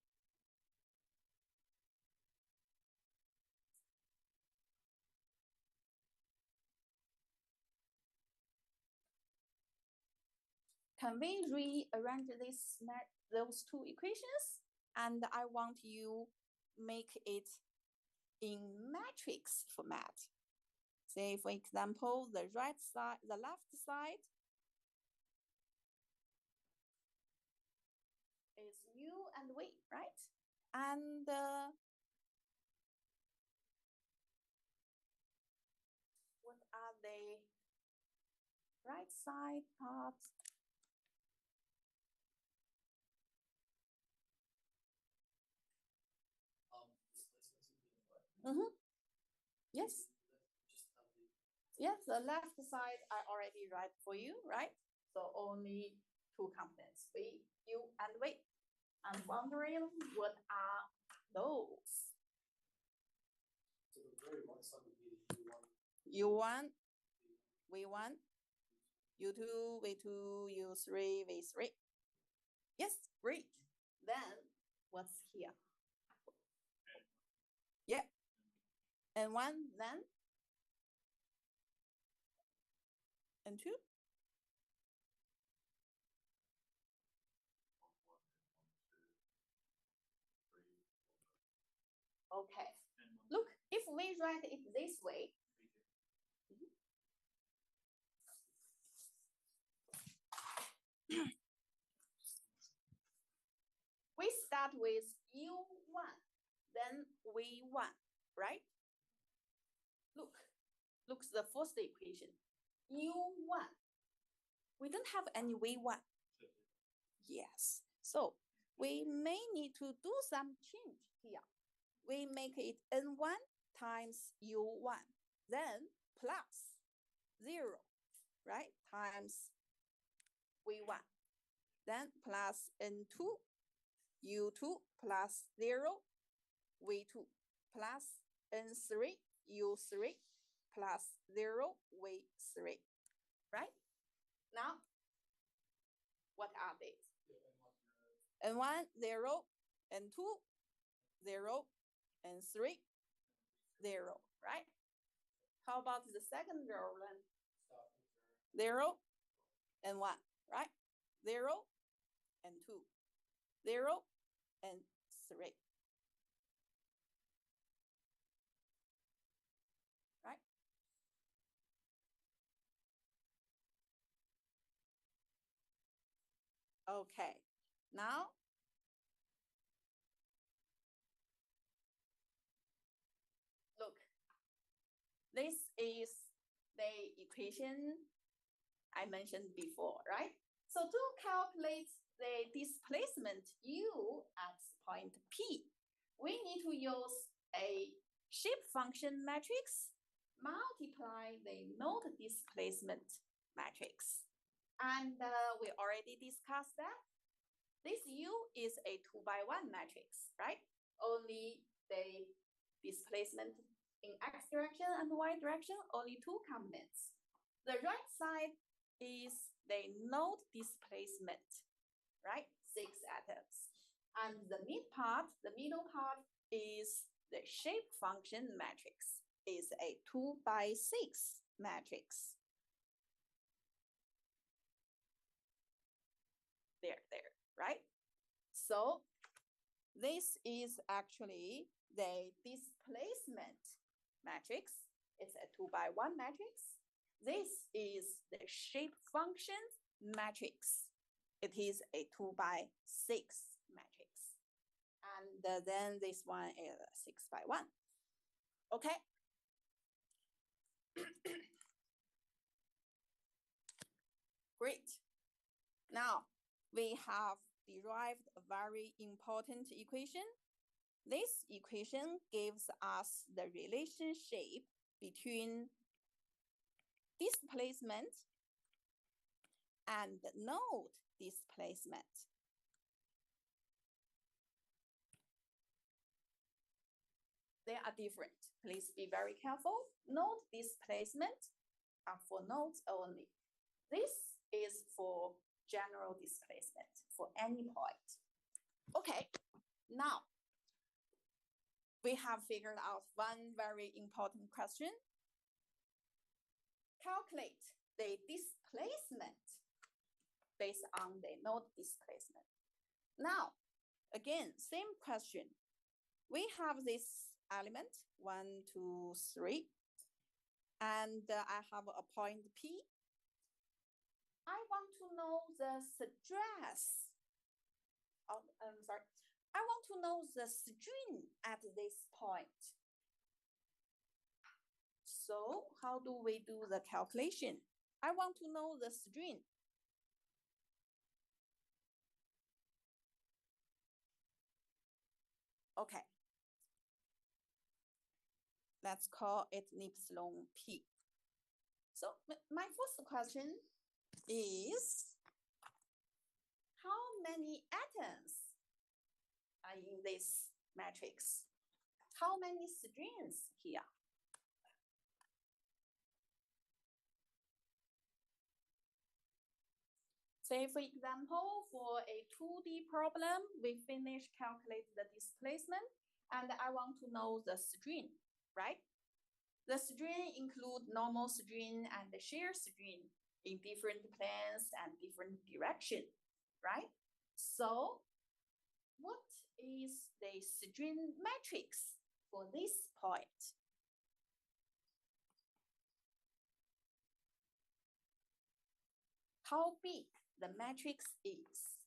Speaker 1: Can we rearrange those two equations? And I want you make it in matrix format. Say, for example, the left side is U and V, right? And what are the right side parts? Yes. Yes, the left side I already write for you, right? So only two components, V, U, and V. I'm wondering what are those?
Speaker 2: So the very one side would be U1.
Speaker 1: U1, V1, U2, V2, U3, V3. Yes, great. Then what's here? Yeah. And one, then? And two? Okay. Look, if we write it this way, we start with U1, then V1, right? Look, the first equation. U1. We don't have any V1. Yes. So we may need to do some change here. We make it N1 times U1, then plus 0, right? Times V1. Then plus N2, U2 plus 0, V2 plus N3, U3 plus 0, V3, right? Now, what are these? N1, 0, N2, 0, N3, 0, right? How about the second row then? 0 and 1, right? 0 and 2, 0 and 3. Right? Okay, now look, this is the equation I mentioned before, right? So to calculate the displacement U at point P, we need to use a shape function matrix multiply the node displacement matrix. And we already discussed that. This U is a 2x1 matrix, right? Only the displacement in X direction and Y direction, only 2 components. The right side is the node displacement, right? 6 atoms. And the middle part is the shape function matrix, is a 2x6 matrix. There, right? So this is actually the displacement matrix. It's a 2x1 matrix. This is the shape function matrix. It is a 2x6 matrix. And then this one is a 6x1. Okay. Great. Now we have derived a very important equation. This equation gives us the relationship between displacement and node displacement. They are different. Please be very careful. Node displacement are for nodes only. This is for general displacement for any point. Okay, now we have figured out one very important question. Calculate the displacement based on the node displacement. Now, again, same question. We have this element, 1, 2, 3, and I have a point P. I want to know the stress. Oh, I'm sorry. I want to know the strain at this point. So how do we do the calculation? I want to know the strain. Okay. Let's call it epsilon P. So my first question is, how many atoms are in this matrix? How many strains here? Say, for example, for a 2D problem, we finish calculate the displacement, and I want to know the strain, right? The strain include normal strain and the shear strain in different planes and different direction, right? So what is the strain matrix for this point? How big the matrix is?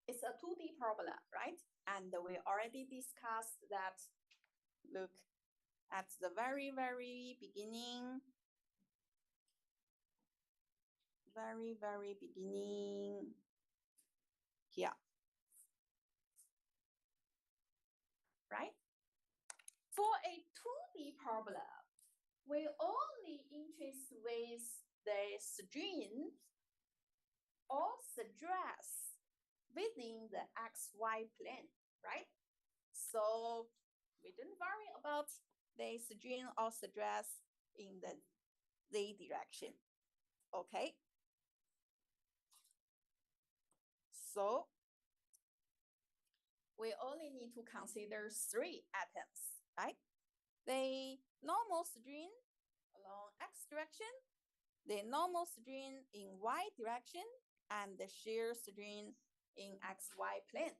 Speaker 1: It's a 2D problem, right? And we already discussed that. Look at the very beginning. Very beginning here. Right? For a 2D problem, we only interest with the string or stress within the XY plane, right? So we don't worry about the string or stress in the Z direction, okay? So we only need to consider 3 atoms, right? The normal string along X direction, the normal string in Y direction, and the shear string in XY plane.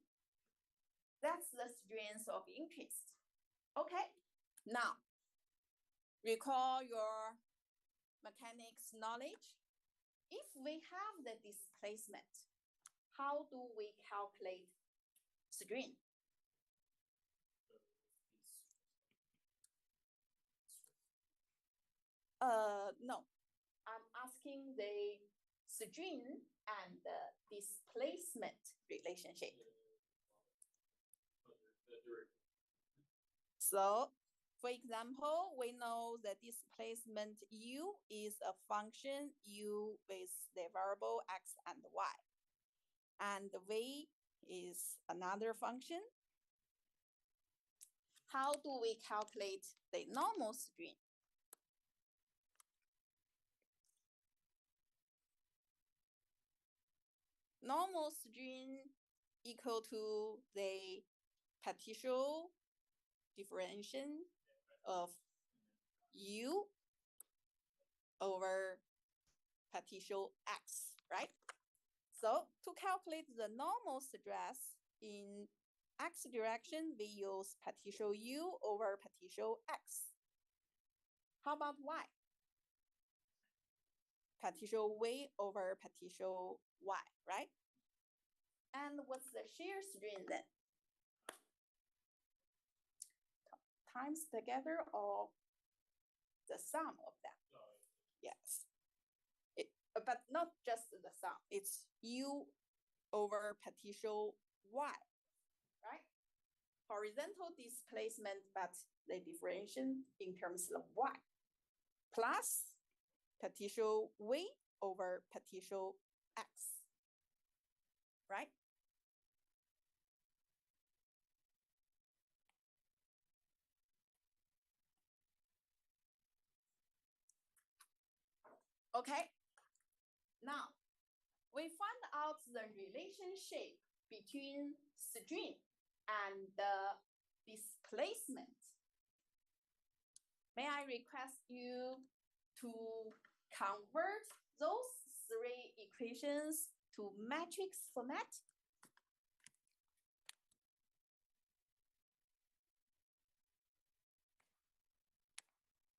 Speaker 1: That's the strings of interest. Okay, now recall your mechanics knowledge. If we have the displacement, how do we calculate string? No, I'm asking the string and the displacement relationship. So, for example, we know the displacement u is a function u with the variable x and y. And v is another function. How do we calculate the normal string? Normal string equal to the partial differentiation of u over partial x, right? So to calculate the normal stress in x direction, we use partial u over partial x. How about y? Partial v over partial y, right? And what's the shear string then? Times together or the sum of them? Yes. But not just the sum, it's u over partial y, right? Horizontal displacement, but the differentiation in terms of y, plus partial v over partial x, right? Okay, now we find out the relationship between string and the displacement. May I request you to convert those 3 equations to matrix format?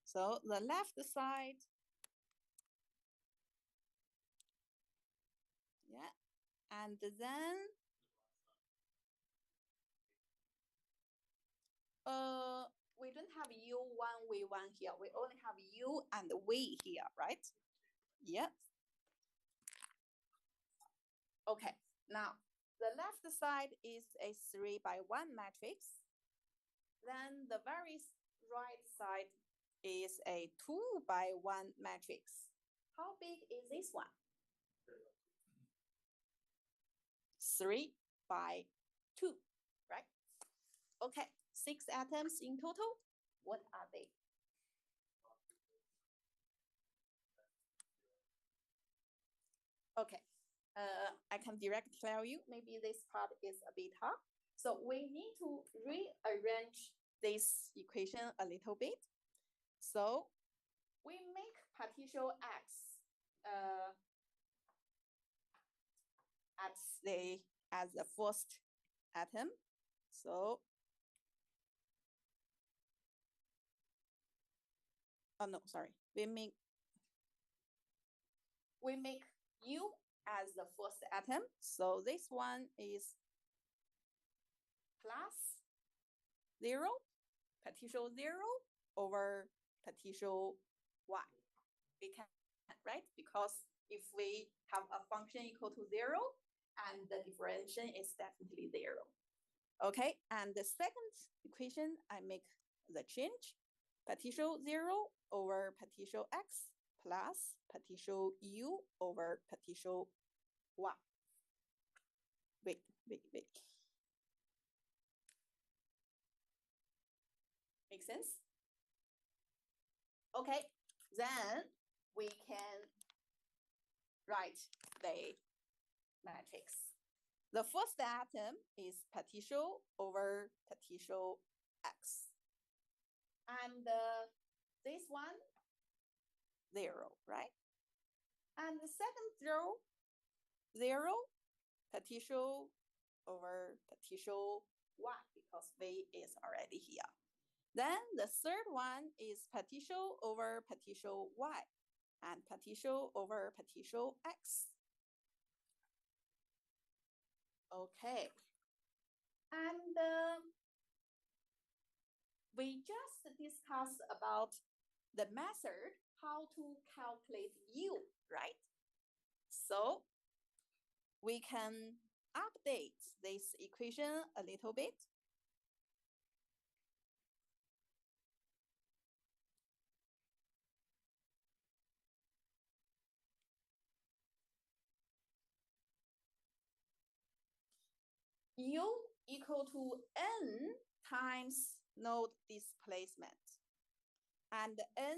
Speaker 1: So the left side, yeah, and then we don't have u1, v1 here. We only have u and v here, right? Yep. Okay, now the left side is a 3x1 matrix. Then the very right side is a 2x1 matrix. How big is this one? 3x2, right? Okay, 6 atoms in total. What are they? Okay, I can directly tell you, maybe this part is a bit hard. So we need to rearrange this equation a little bit. So we make partial x as the first atom. So, oh no, sorry. We make u as the first atom. So this one is plus 0, partial 0 over partial y. We can, right? Because if we have a function equal to 0, and the differentiation is definitely 0. Okay, and the second equation, I make the change. partial 0 over partial x plus partial u over partial 1. Wait. Make sense? Okay, then we can write the matrix. The first atom is partial over partial x. And this one, 0, right? And the second row, 0, partial over partial 1, because V is already here. Then the third one is partial over partial y and partial over partial x. Okay. And we just discussed about the method how to calculate u, right? So we can update this equation a little bit. U equal to n times node displacement. And n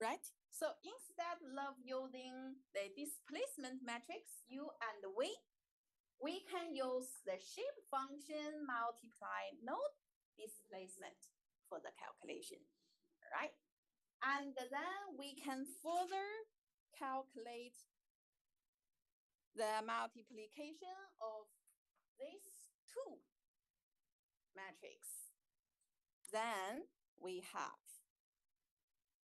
Speaker 1: right? So instead of using the displacement matrix U and V, we can use the shape function multiply node displacement for the calculation, right? And then we can further calculate the multiplication of these two matrix. Then we have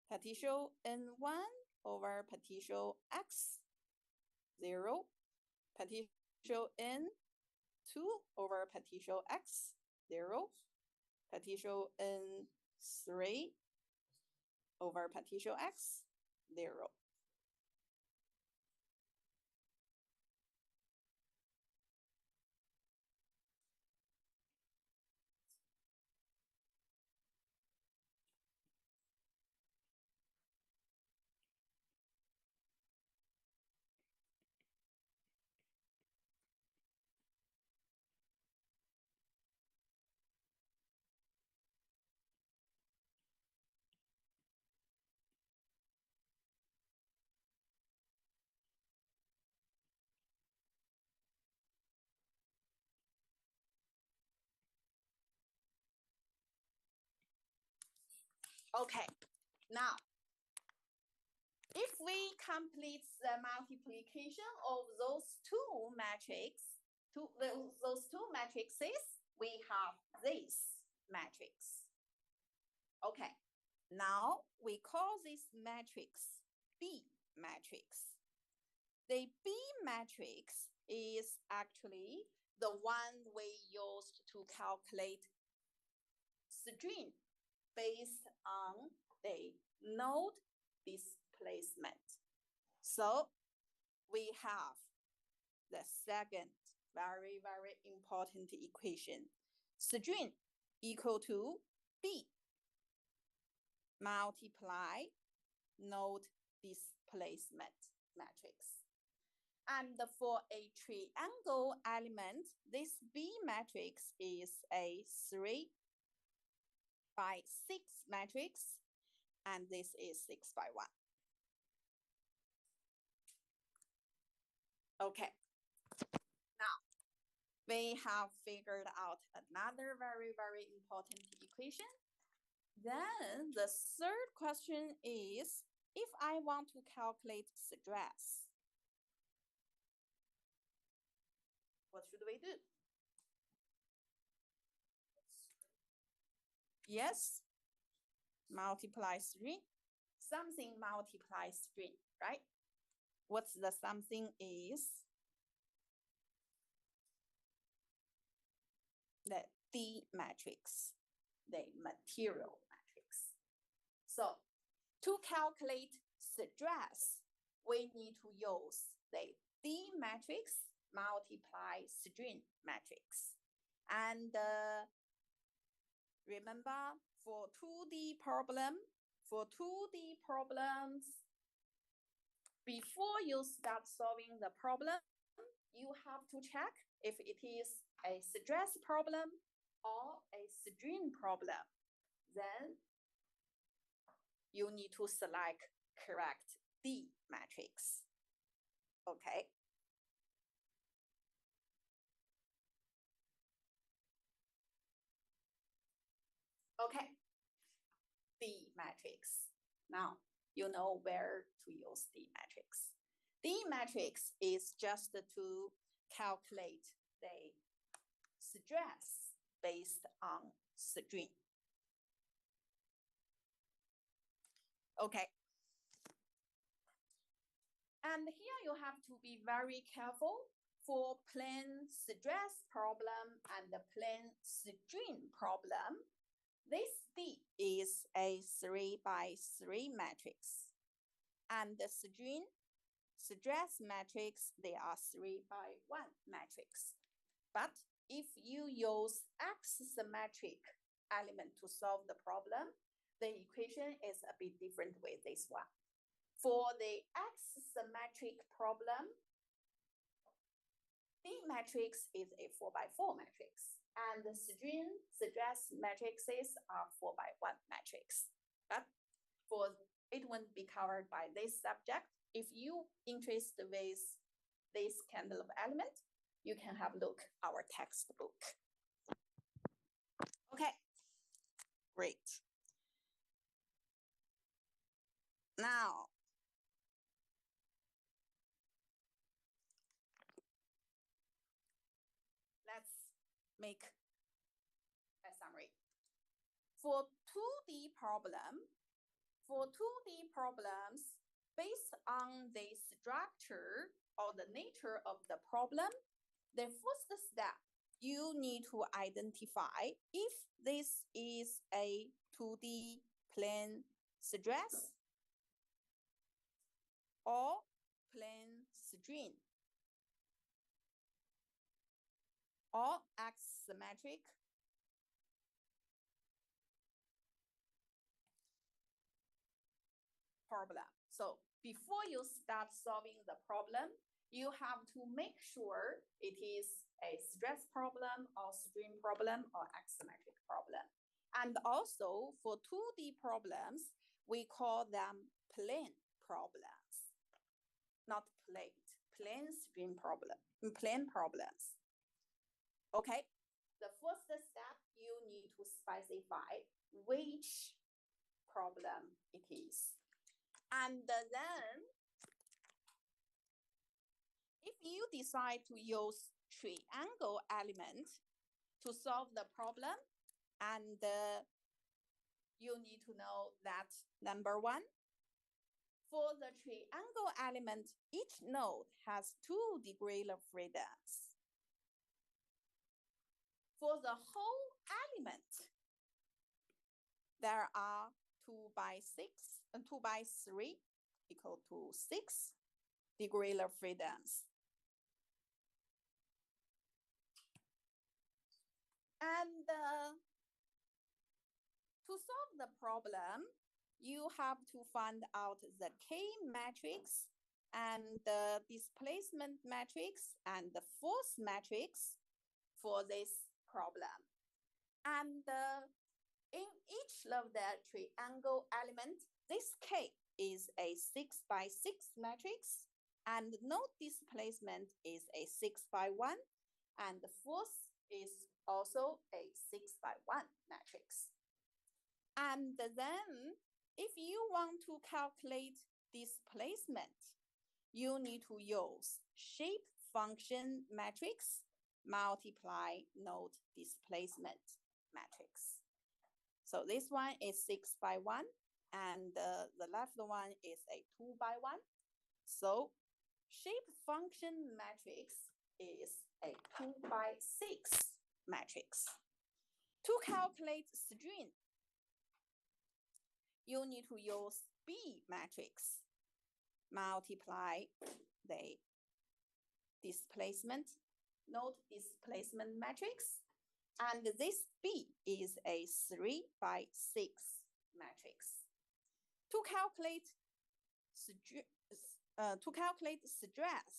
Speaker 1: partial n1 over partial x, 0, partial n2 over partial x, 0, partial n3 over partial x, 0. Okay, now, if we complete the multiplication of those two matrices, we have this matrix. Okay, now we call this matrix B matrix. The B matrix is actually the one we used to calculate string based on the node displacement. So we have the second very, very important equation. String equal to B multiply node displacement matrix. And for a triangle element, this B matrix is a 3 by 6 matrix, and this is 6 by 1. Okay, now we have figured out another very, very important equation. Then the third question is, if I want to calculate stress, we do? Yes, multiply 3. Something multiplies 3, right? What's the something is? The D matrix, the material matrix. So to calculate stress, we need to use the D matrix multiply strain matrix. And remember, for 2D problems, before you start solving the problem, you have to check if it is a stress problem or a strain problem. Then you need to select correct D matrix. Okay. Okay, D matrix. Now you know where to use D matrix. D matrix is just to calculate the stress based on strain. Okay. And here you have to be very careful for plane stress problem and the plane strain problem. This D is a 3 by 3 matrix. And the stress matrix, they are 3 by 1 matrix. But if you use axisymmetric element to solve the problem, the equation is a bit different with this one. For the axisymmetric problem, D matrix is a 4 by 4 matrix, and the stress matrices are 4 by 1 matrix. But for it won't be covered by this subject. If you interested with this kind of element, you can have a look at our textbook. Okay, great. Now, let's make a summary. For 2D problems, based on the structure or the nature of the problem, the first step, you need to identify if this is a 2D plane stress or plane strain or axisymmetric problem. So before you start solving the problem, you have to make sure it is a stress problem or strain problem or axisymmetric problem. And also for 2D problems, we call them plane problems, not plate, plane strain problem, plane problems. Okay, the first step, you need to specify which problem it is. And then, if you decide to use triangle element to solve the problem, and you need to know that number 1, for the triangle element, each node has 2 degrees of freedoms. For the whole element, there are 2 by 6 and 2 by 3 equal to 6 degrees of freedoms. And to solve the problem, you have to find out the K matrix and the displacement matrix and the force matrix for this problem. And in each of the triangle element, this K is a 6 by 6 matrix, and node displacement is a 6 by 1, and the force is also a 6 by 1 matrix. And then, if you want to calculate displacement, you need to use shape function matrix multiply node displacement matrix. So this one is 6 by 1, and the left one is a 2 by 1. So shape function matrix is a 2 by 6 matrix. To calculate string, you need to use B matrix, multiply the displacement, node displacement matrix, and this B is a 3 by 6 matrix. To calculate stress,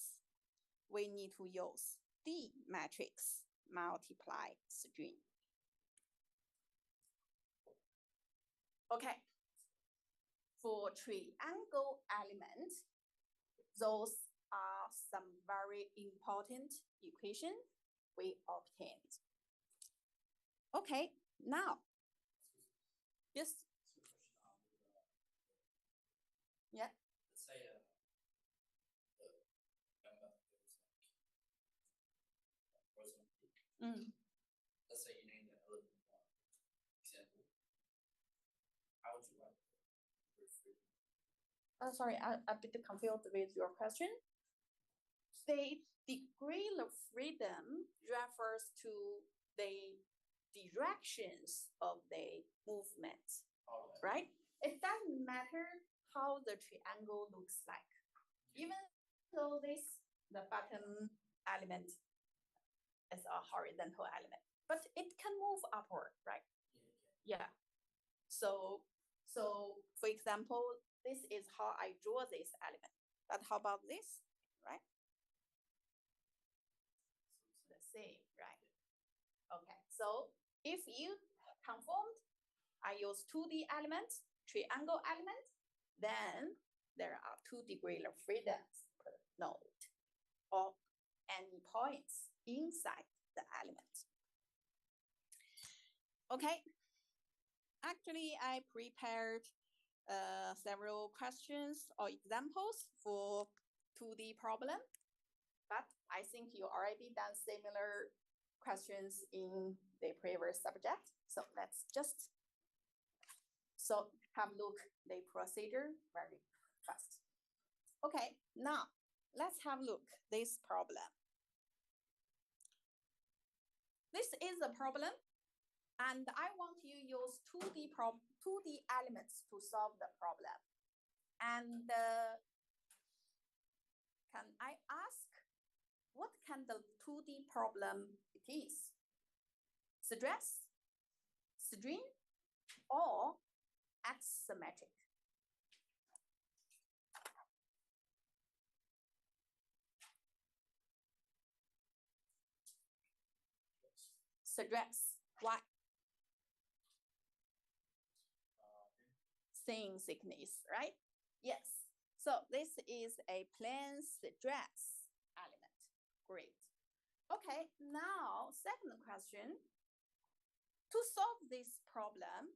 Speaker 1: we need to use D matrix, multiply string. Okay, for triangle element, those are some very important equations we obtained. Okay, now, yes. Yeah.
Speaker 2: Let's say let's say you name the element one example. How would you write it?
Speaker 1: Sorry, I'm a bit confused with your question. The degree of freedom refers to the directions of the movement, right? It doesn't matter how the triangle looks like. Even though the bottom element is a horizontal element, but it can move upward, right? Yeah. So for example, this is how I draw this element. But how about this, right? The same, right? Okay, so if you conformed, I use 2D elements, triangle element, then there are 2 degrees of freedom per node or any points inside the element. Okay, actually I prepared several questions or examples for 2D problem, but I think you already done similar questions in the previous subject. So let's just have a look the procedure very fast. Okay, now let's have a look this problem. This is a problem, and I want you to use 2D elements to solve the problem. And can I ask what kind of 2D problem it is? Stress, string, or axisymmetric? Stress, why? Thin thickness, right? Yes. So this is a plane stress element. Great. Okay, now second question. To solve this problem,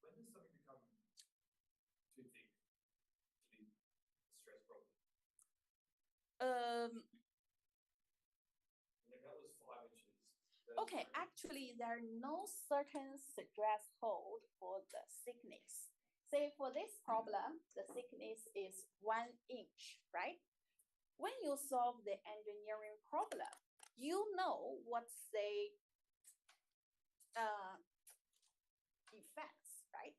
Speaker 2: when does something become too thick to be a stress problem? If that was 5 inches.
Speaker 1: Okay, actually there are no certain threshold for the thickness. Say for this problem, the thickness is 1 inch, right? When you solve the engineering problem, you know what's the effects, right?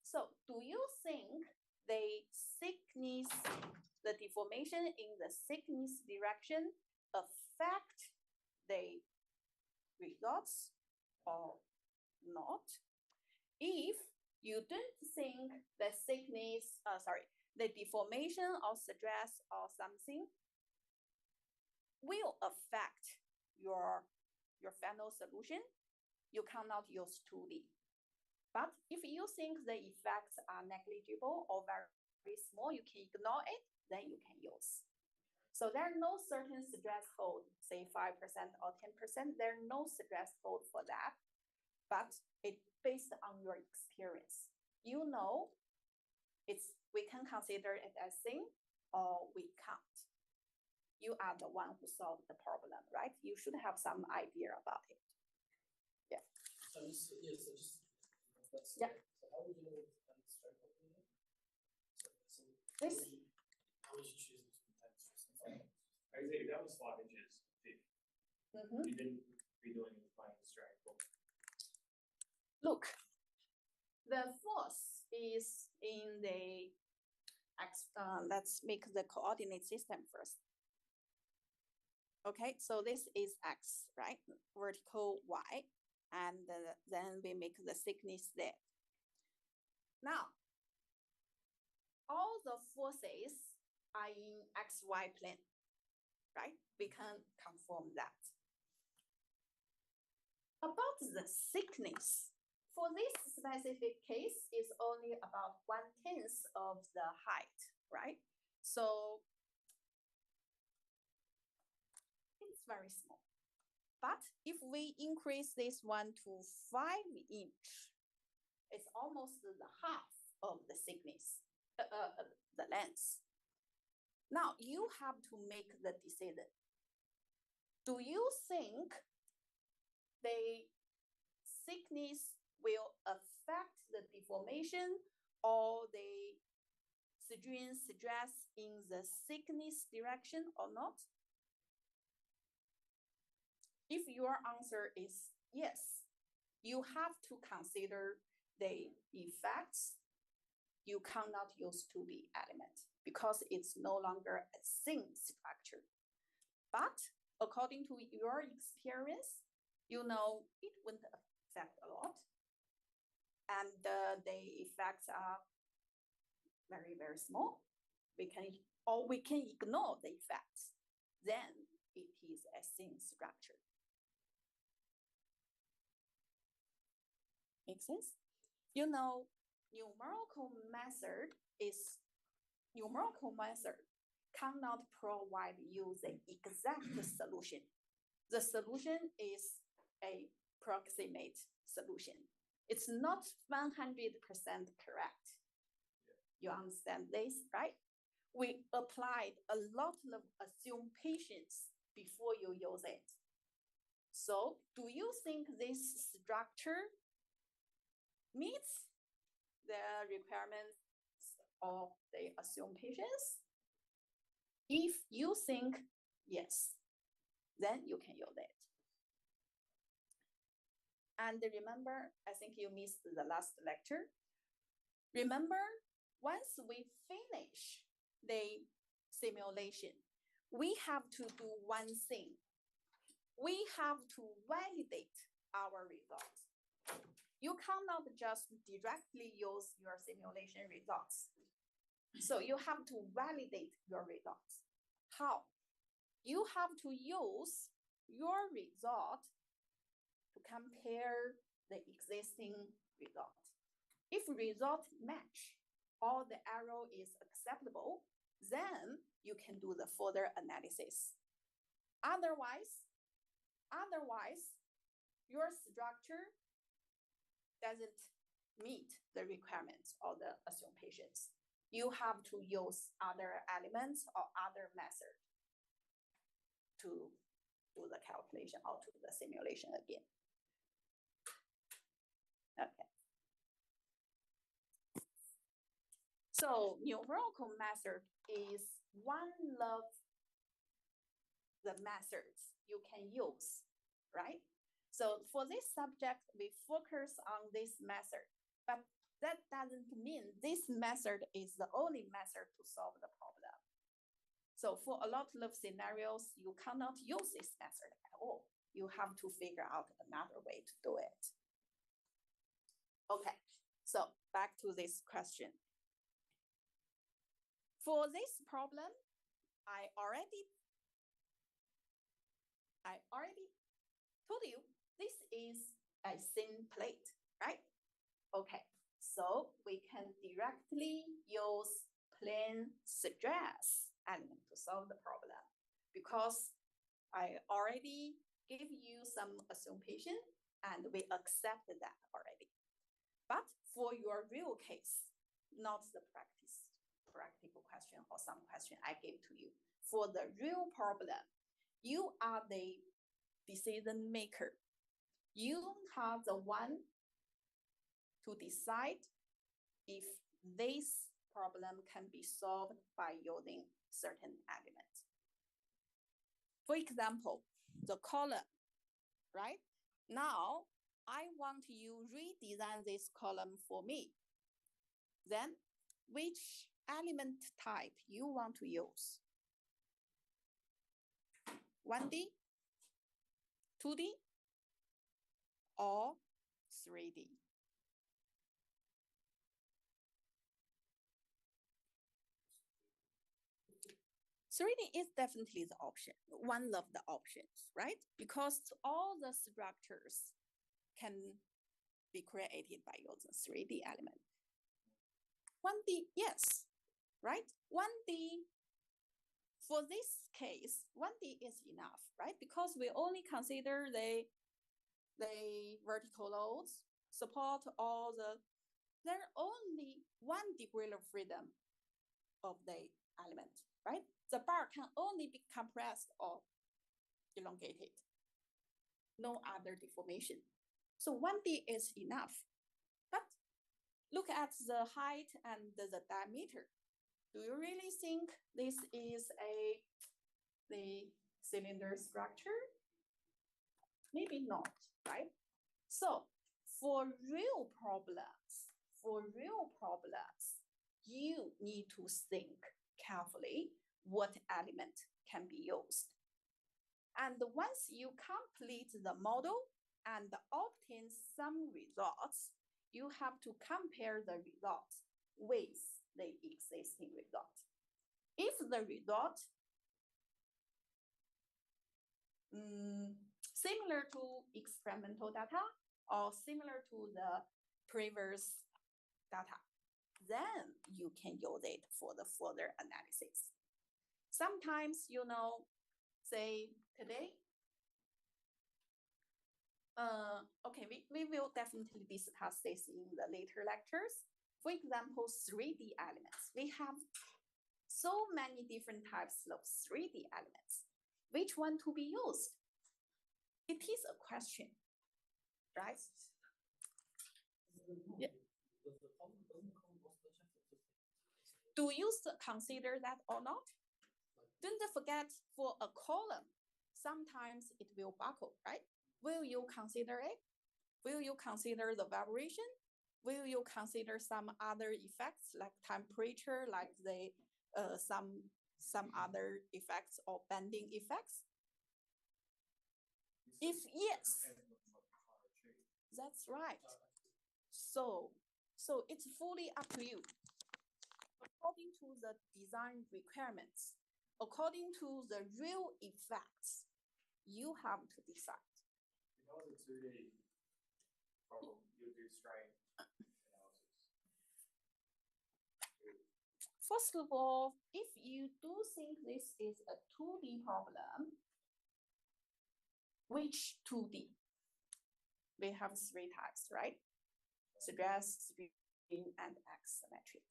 Speaker 1: So do you think the thickness, the deformation in the thickness direction affect the results or not? If you don't think the thickness, the deformation or stress or something will affect your final solution, you cannot use 2D. But if you think the effects are negligible or very small, you can ignore it, then you can use. So there are no certain threshold, say 5% or 10%. There are no threshold for that, but it's based on your experience. You know, we can consider it as thin or we can't. you are the one who solved the problem, right? You should have some idea about it. Yeah.
Speaker 2: So just, yeah, so just, that's,
Speaker 1: Yeah.
Speaker 2: So how would you know if the strike properly? So
Speaker 1: This,
Speaker 2: how would you choose between types?
Speaker 3: I would say that was 5 inches thick. You didn't redoing it with fine strike.
Speaker 1: look, the force is in the x, let's make the coordinate system first. Okay, so this is x, right? Vertical y, and then we make the thickness z. Now, all the forces are in xy plane, right? We can confirm that. About the thickness, for this specific case, is only about 1/10 of the height, right? So it's very small. But if we increase this one to 5 inch, it's almost the half of the thickness, the length. Now you have to make the decision. Do you think the thickness will affect the deformation or the strain stress in the thickness direction or not? If your answer is yes, you have to consider the effects. You cannot use 2D element because it's no longer a thin structure. But according to your experience, you know it won't affect a lot. And the effects are very, very small. We can ignore the effects. Then it is a thin structure. Make sense? You know, numerical method cannot provide you the exact solution. The solution is a approximate solution. It's not 100% correct. You understand this, right? We applied a lot of assumptions before you use it. So do you think this structure meets the requirements of the assumptions? If you think yes, then you can use it. And remember, I think you missed the last lecture. Remember, once we finish the simulation, we have to do one thing. We have to validate our results. You cannot just directly use your simulation results. So you have to validate your results. How? You have to use your result to compare the existing result. If results match or the error is acceptable, then you can do the further analysis. Otherwise, your structure doesn't meet the requirements or the assumptions. You have to use other elements or other methods to do the calculation or to the simulation again. Okay. So numerical method is one of the methods you can use, right? So for this subject, we focus on this method, but that doesn't mean this method is the only method to solve the problem. So for a lot of scenarios, you cannot use this method at all. You have to figure out another way to do it. Okay, so back to this question. For this problem, I already told you this is a thin plate, right? Okay, so we can directly use plane stress element to solve the problem because I already gave you some assumption and we accepted that already. But for your real case, not the practice practical question or some question I gave to you. For the real problem, you are the decision maker. You are the one to decide if this problem can be solved by using certain elements. For example, the column, right? Now, I want you redesign this column for me. Then, which element type you want to use? 1D, 2D, or 3D? is definitely the option, one of the options, right? Because all the structures can be created by using 3D element. 1D, yes, right? 1D, for this case, 1D is enough, right? Because we only consider the vertical loads, support all there's only 1 degree of freedom of the element, right? The bar can only be compressed or elongated. No other deformation. So 1D is enough. But look at the height and the diameter. Do you really think this is the cylinder structure? Maybe not, right? So for real problems, you need to think carefully what element can be used. And once you complete the model and obtain some results, you have to compare the results with the existing result. If the result similar to experimental data or similar to the previous data, then you can use it for the further analysis. Sometimes, say today, okay, we will definitely discuss this in the later lectures. For example, 3D elements. We have so many different types of 3D elements. Which one to be used? It is a question, right? Yeah. Do you consider that or not? Don't forget, for a column, sometimes it will buckle, right? Will you consider it? Will you consider the vibration? Will you consider some other effects like temperature, like the some other effects or bending effects? If yes, that's right. So it's fully up to you. According to the design requirements, according to the real effects, you have to decide.
Speaker 3: If that was a 2D problem, you do strain analysis.
Speaker 1: First of all, if you do think this is a 2D problem, which 2D? We have 3 types, right? Stress, strain, and axisymmetric.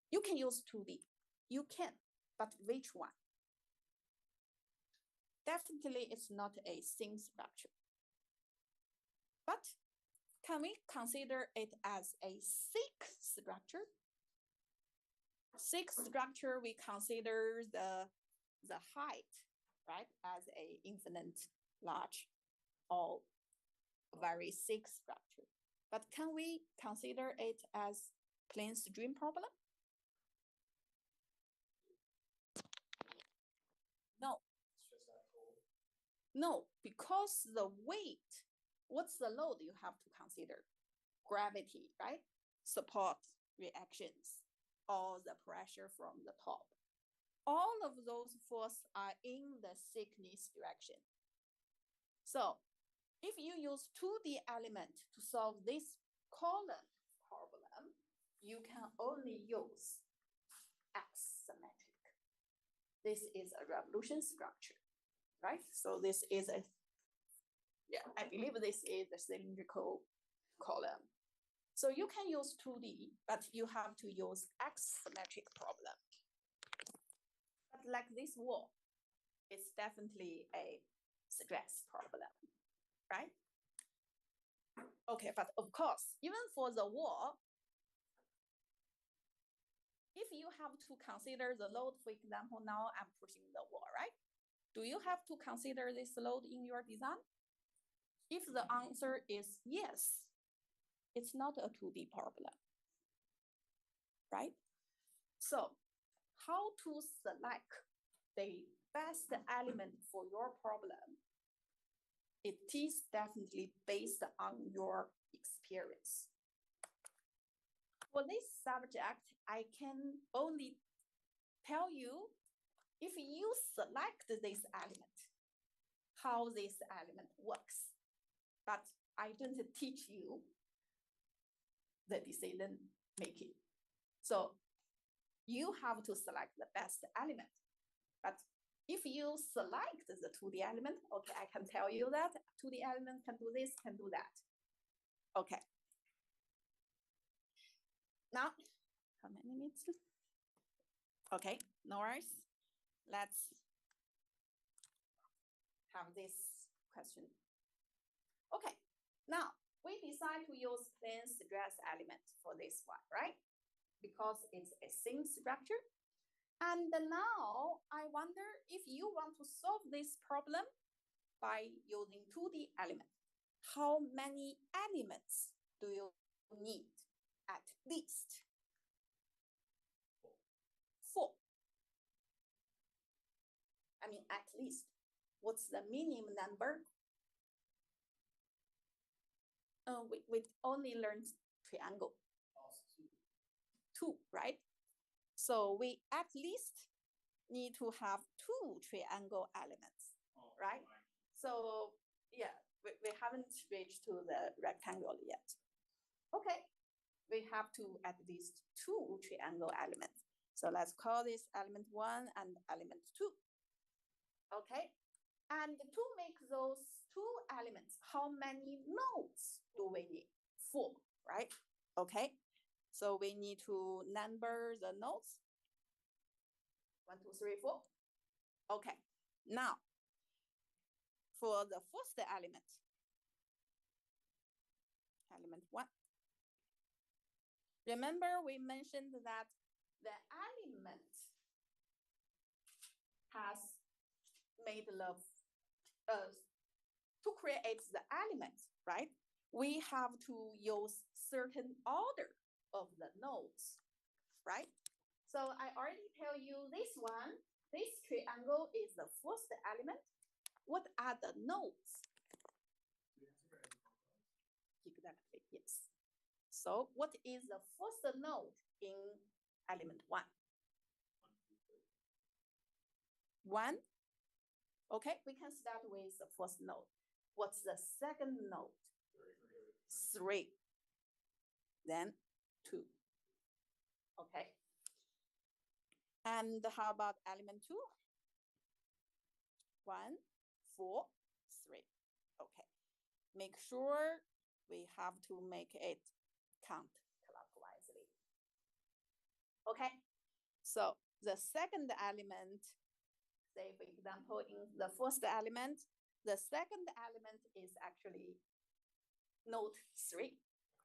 Speaker 1: You can use 2D. You can, but which one? Definitely, it's not a thin structure. But can we consider it as a thick structure? Thick structure, we consider the height, right, as a infinite large or very thick structure. But can we consider it as plane stream problem? No. No, because the weight, what's the load you have to consider? Gravity, right? Support reactions, or the pressure from the top. All of those forces are in the thickness direction. So if you use 2D element to solve this column problem, you can only use axisymmetric. This is a revolution structure, right? So this is I believe this is a cylindrical column. So you can use 2D, but you have to use X-symmetric problem. But like this wall, it's definitely a stress problem, right? Okay, but of course, even for the wall, if you have to consider the load, for example, now I'm pushing the wall, right? Do you have to consider this load in your design? If the answer is yes, it's not a 2D problem, right? So how to select the best element for your problem? It is definitely based on your experience. For this subject, I can only tell you, if you select this element, how this element works. But I don't teach you the decision making. So you have to select the best element. But if you select the 2D element, okay, I can tell you that 2D element can do this, can do that. Okay. Now, how many minutes? Okay, no worries. Let's have this question. Okay, now we decide to use plane stress element for this one, right? Because it's a thin structure. And now I wonder if you want to solve this problem by using 2D element, how many elements do you need at least? 4. I mean, at least. What's the minimum number? We only learned triangle. 2, right? So we at least need to have 2 triangle elements, right? So yeah, we haven't reached to the rectangle yet. Okay, we have to at least 2 triangle elements. So let's call this element 1 and element 2. Okay, and to make those 2 elements, how many nodes do we need? 4, right? Okay, so we need to number the nodes. 1, 2, 3, 4. Okay, now for the first element, element 1. Remember we mentioned that the element has made love, to create the element, right? We have to use certain order of the nodes, right? So I already tell you this one, this triangle is the first element. What are the nodes? Exactly, yes. So what is the first node in element 1? 1. Okay, we can start with the first node. What's the second node? 3. Then 2. Okay. And how about element 2? 1, 4, 3. Okay. Make sure we have to make it count clockwise. Okay. So the second element, say for example, in the first element, the second element is actually node 3.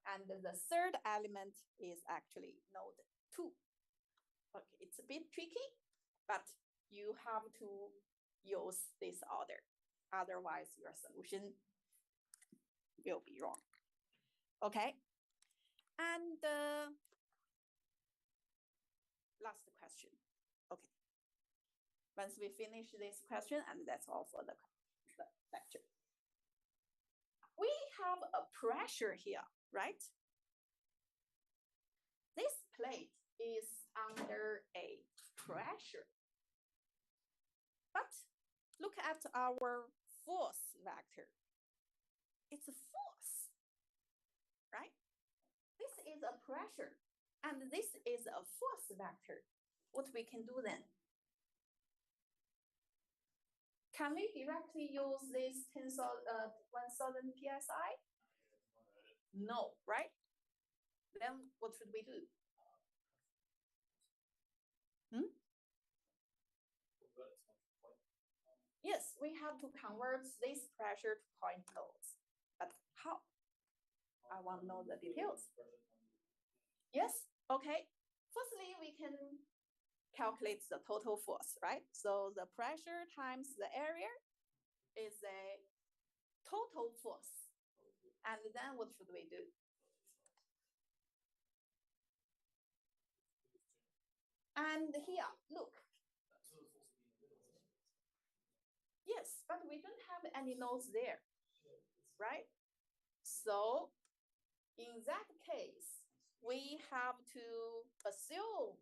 Speaker 1: And the third element is actually node 2. Okay, it's a bit tricky, but you have to use this order. Otherwise, your solution will be wrong. Okay. And last question. Okay. Once we finish this question, and that's all for the lecture. We have a pressure here, right? This plate is under a pressure. But look at our force vector. It's a force, right? This is a pressure, and this is a force vector. What we can do then? Can we directly use this 10,000 PSI? No, right? then what should we do? Yes, we have to convert this pressure to point loads. But how? I want to know the details. Yes, okay. Firstly, we can calculate the total force, right? So the pressure times the area is a total force. And then what should we do? And here, look. Yes, but we don't have any nodes there, right? So in that case, we have to assume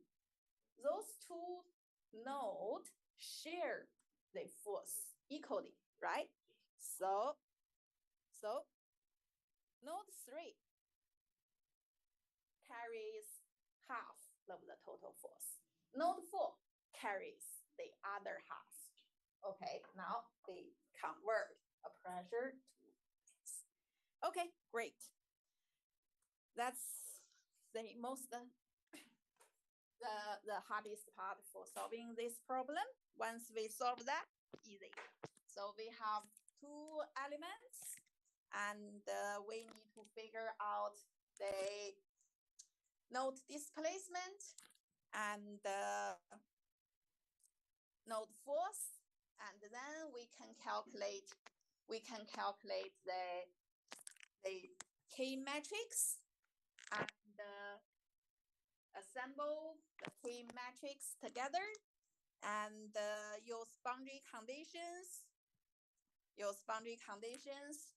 Speaker 1: those two nodes share the force equally, right? So node 3 carries half of the total force. Node 4 carries the other half. Okay, now they convert a pressure to this. Okay, great. That's the hardest part for solving this problem. Once we solve that, easy. So we have two elements, and we need to figure out the node displacement and node force, and then we can calculate the K matrix and assemble the K matrix together and use boundary conditions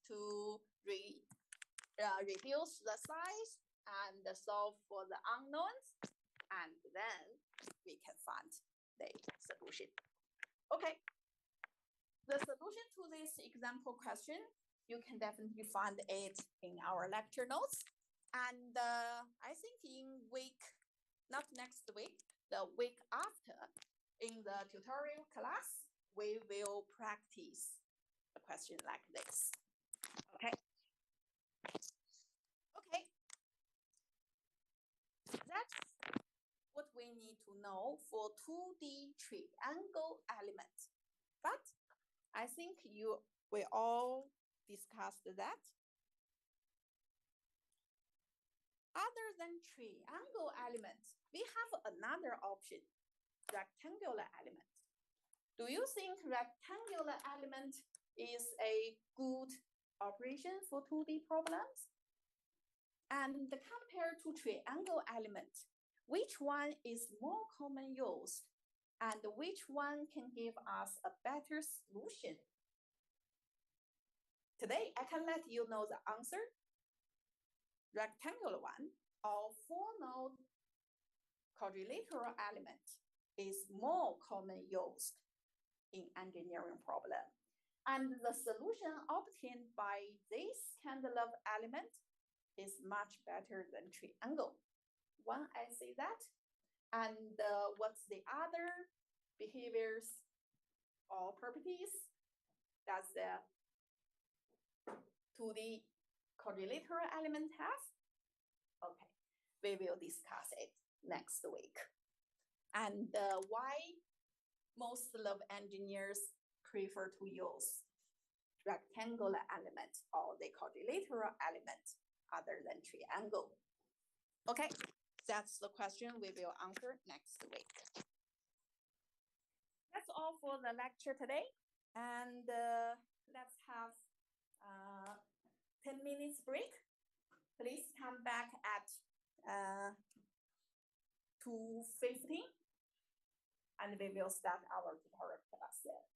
Speaker 1: to reduce the size and solve for the unknowns, and then we can find the solution. Okay. The solution to this example question, you can definitely find it in our lecture notes. And I think in not next week, the week after, in the tutorial class, we will practice a question like this. Okay. Okay. That's what we need to know for 2D triangle elements. But I think we all discussed that. Other than triangle elements, we have another option, rectangular element. Do you think rectangular element is a good operation for 2D problems? And compared to triangle element, which one is more common used? And which one can give us a better solution? Today, I can let you know the answer. Rectangular one, or 4-node quadrilateral element is more common used in engineering problem. And the solution obtained by this kind of element is much better than triangle. One, I say that. And what's the other behaviors or properties does the 2D quadrilateral element have? Okay, we will discuss it next week. And why most of engineers prefer to use rectangular element or the quadrilateral element other than triangle. Okay, that's the question we will answer next week. That's all for the lecture today. And let's have 10 minutes break. Please come back at 2:15, and we will start our tutorial class there.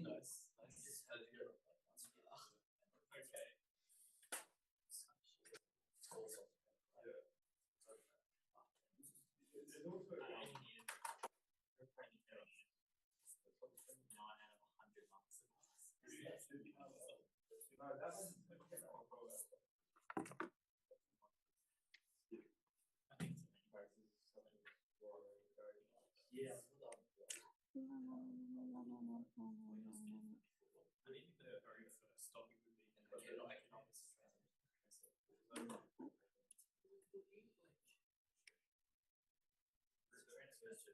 Speaker 2: Nice. Just had to go like once.
Speaker 3: Okay.
Speaker 2: Also.
Speaker 3: Yeah. There's also.
Speaker 4: I only needed for training 9 out of 100 marks of class.
Speaker 3: No, that's.
Speaker 4: I think it's many.
Speaker 3: Yeah.
Speaker 4: I think the very first topic would be economics.
Speaker 2: Transfers to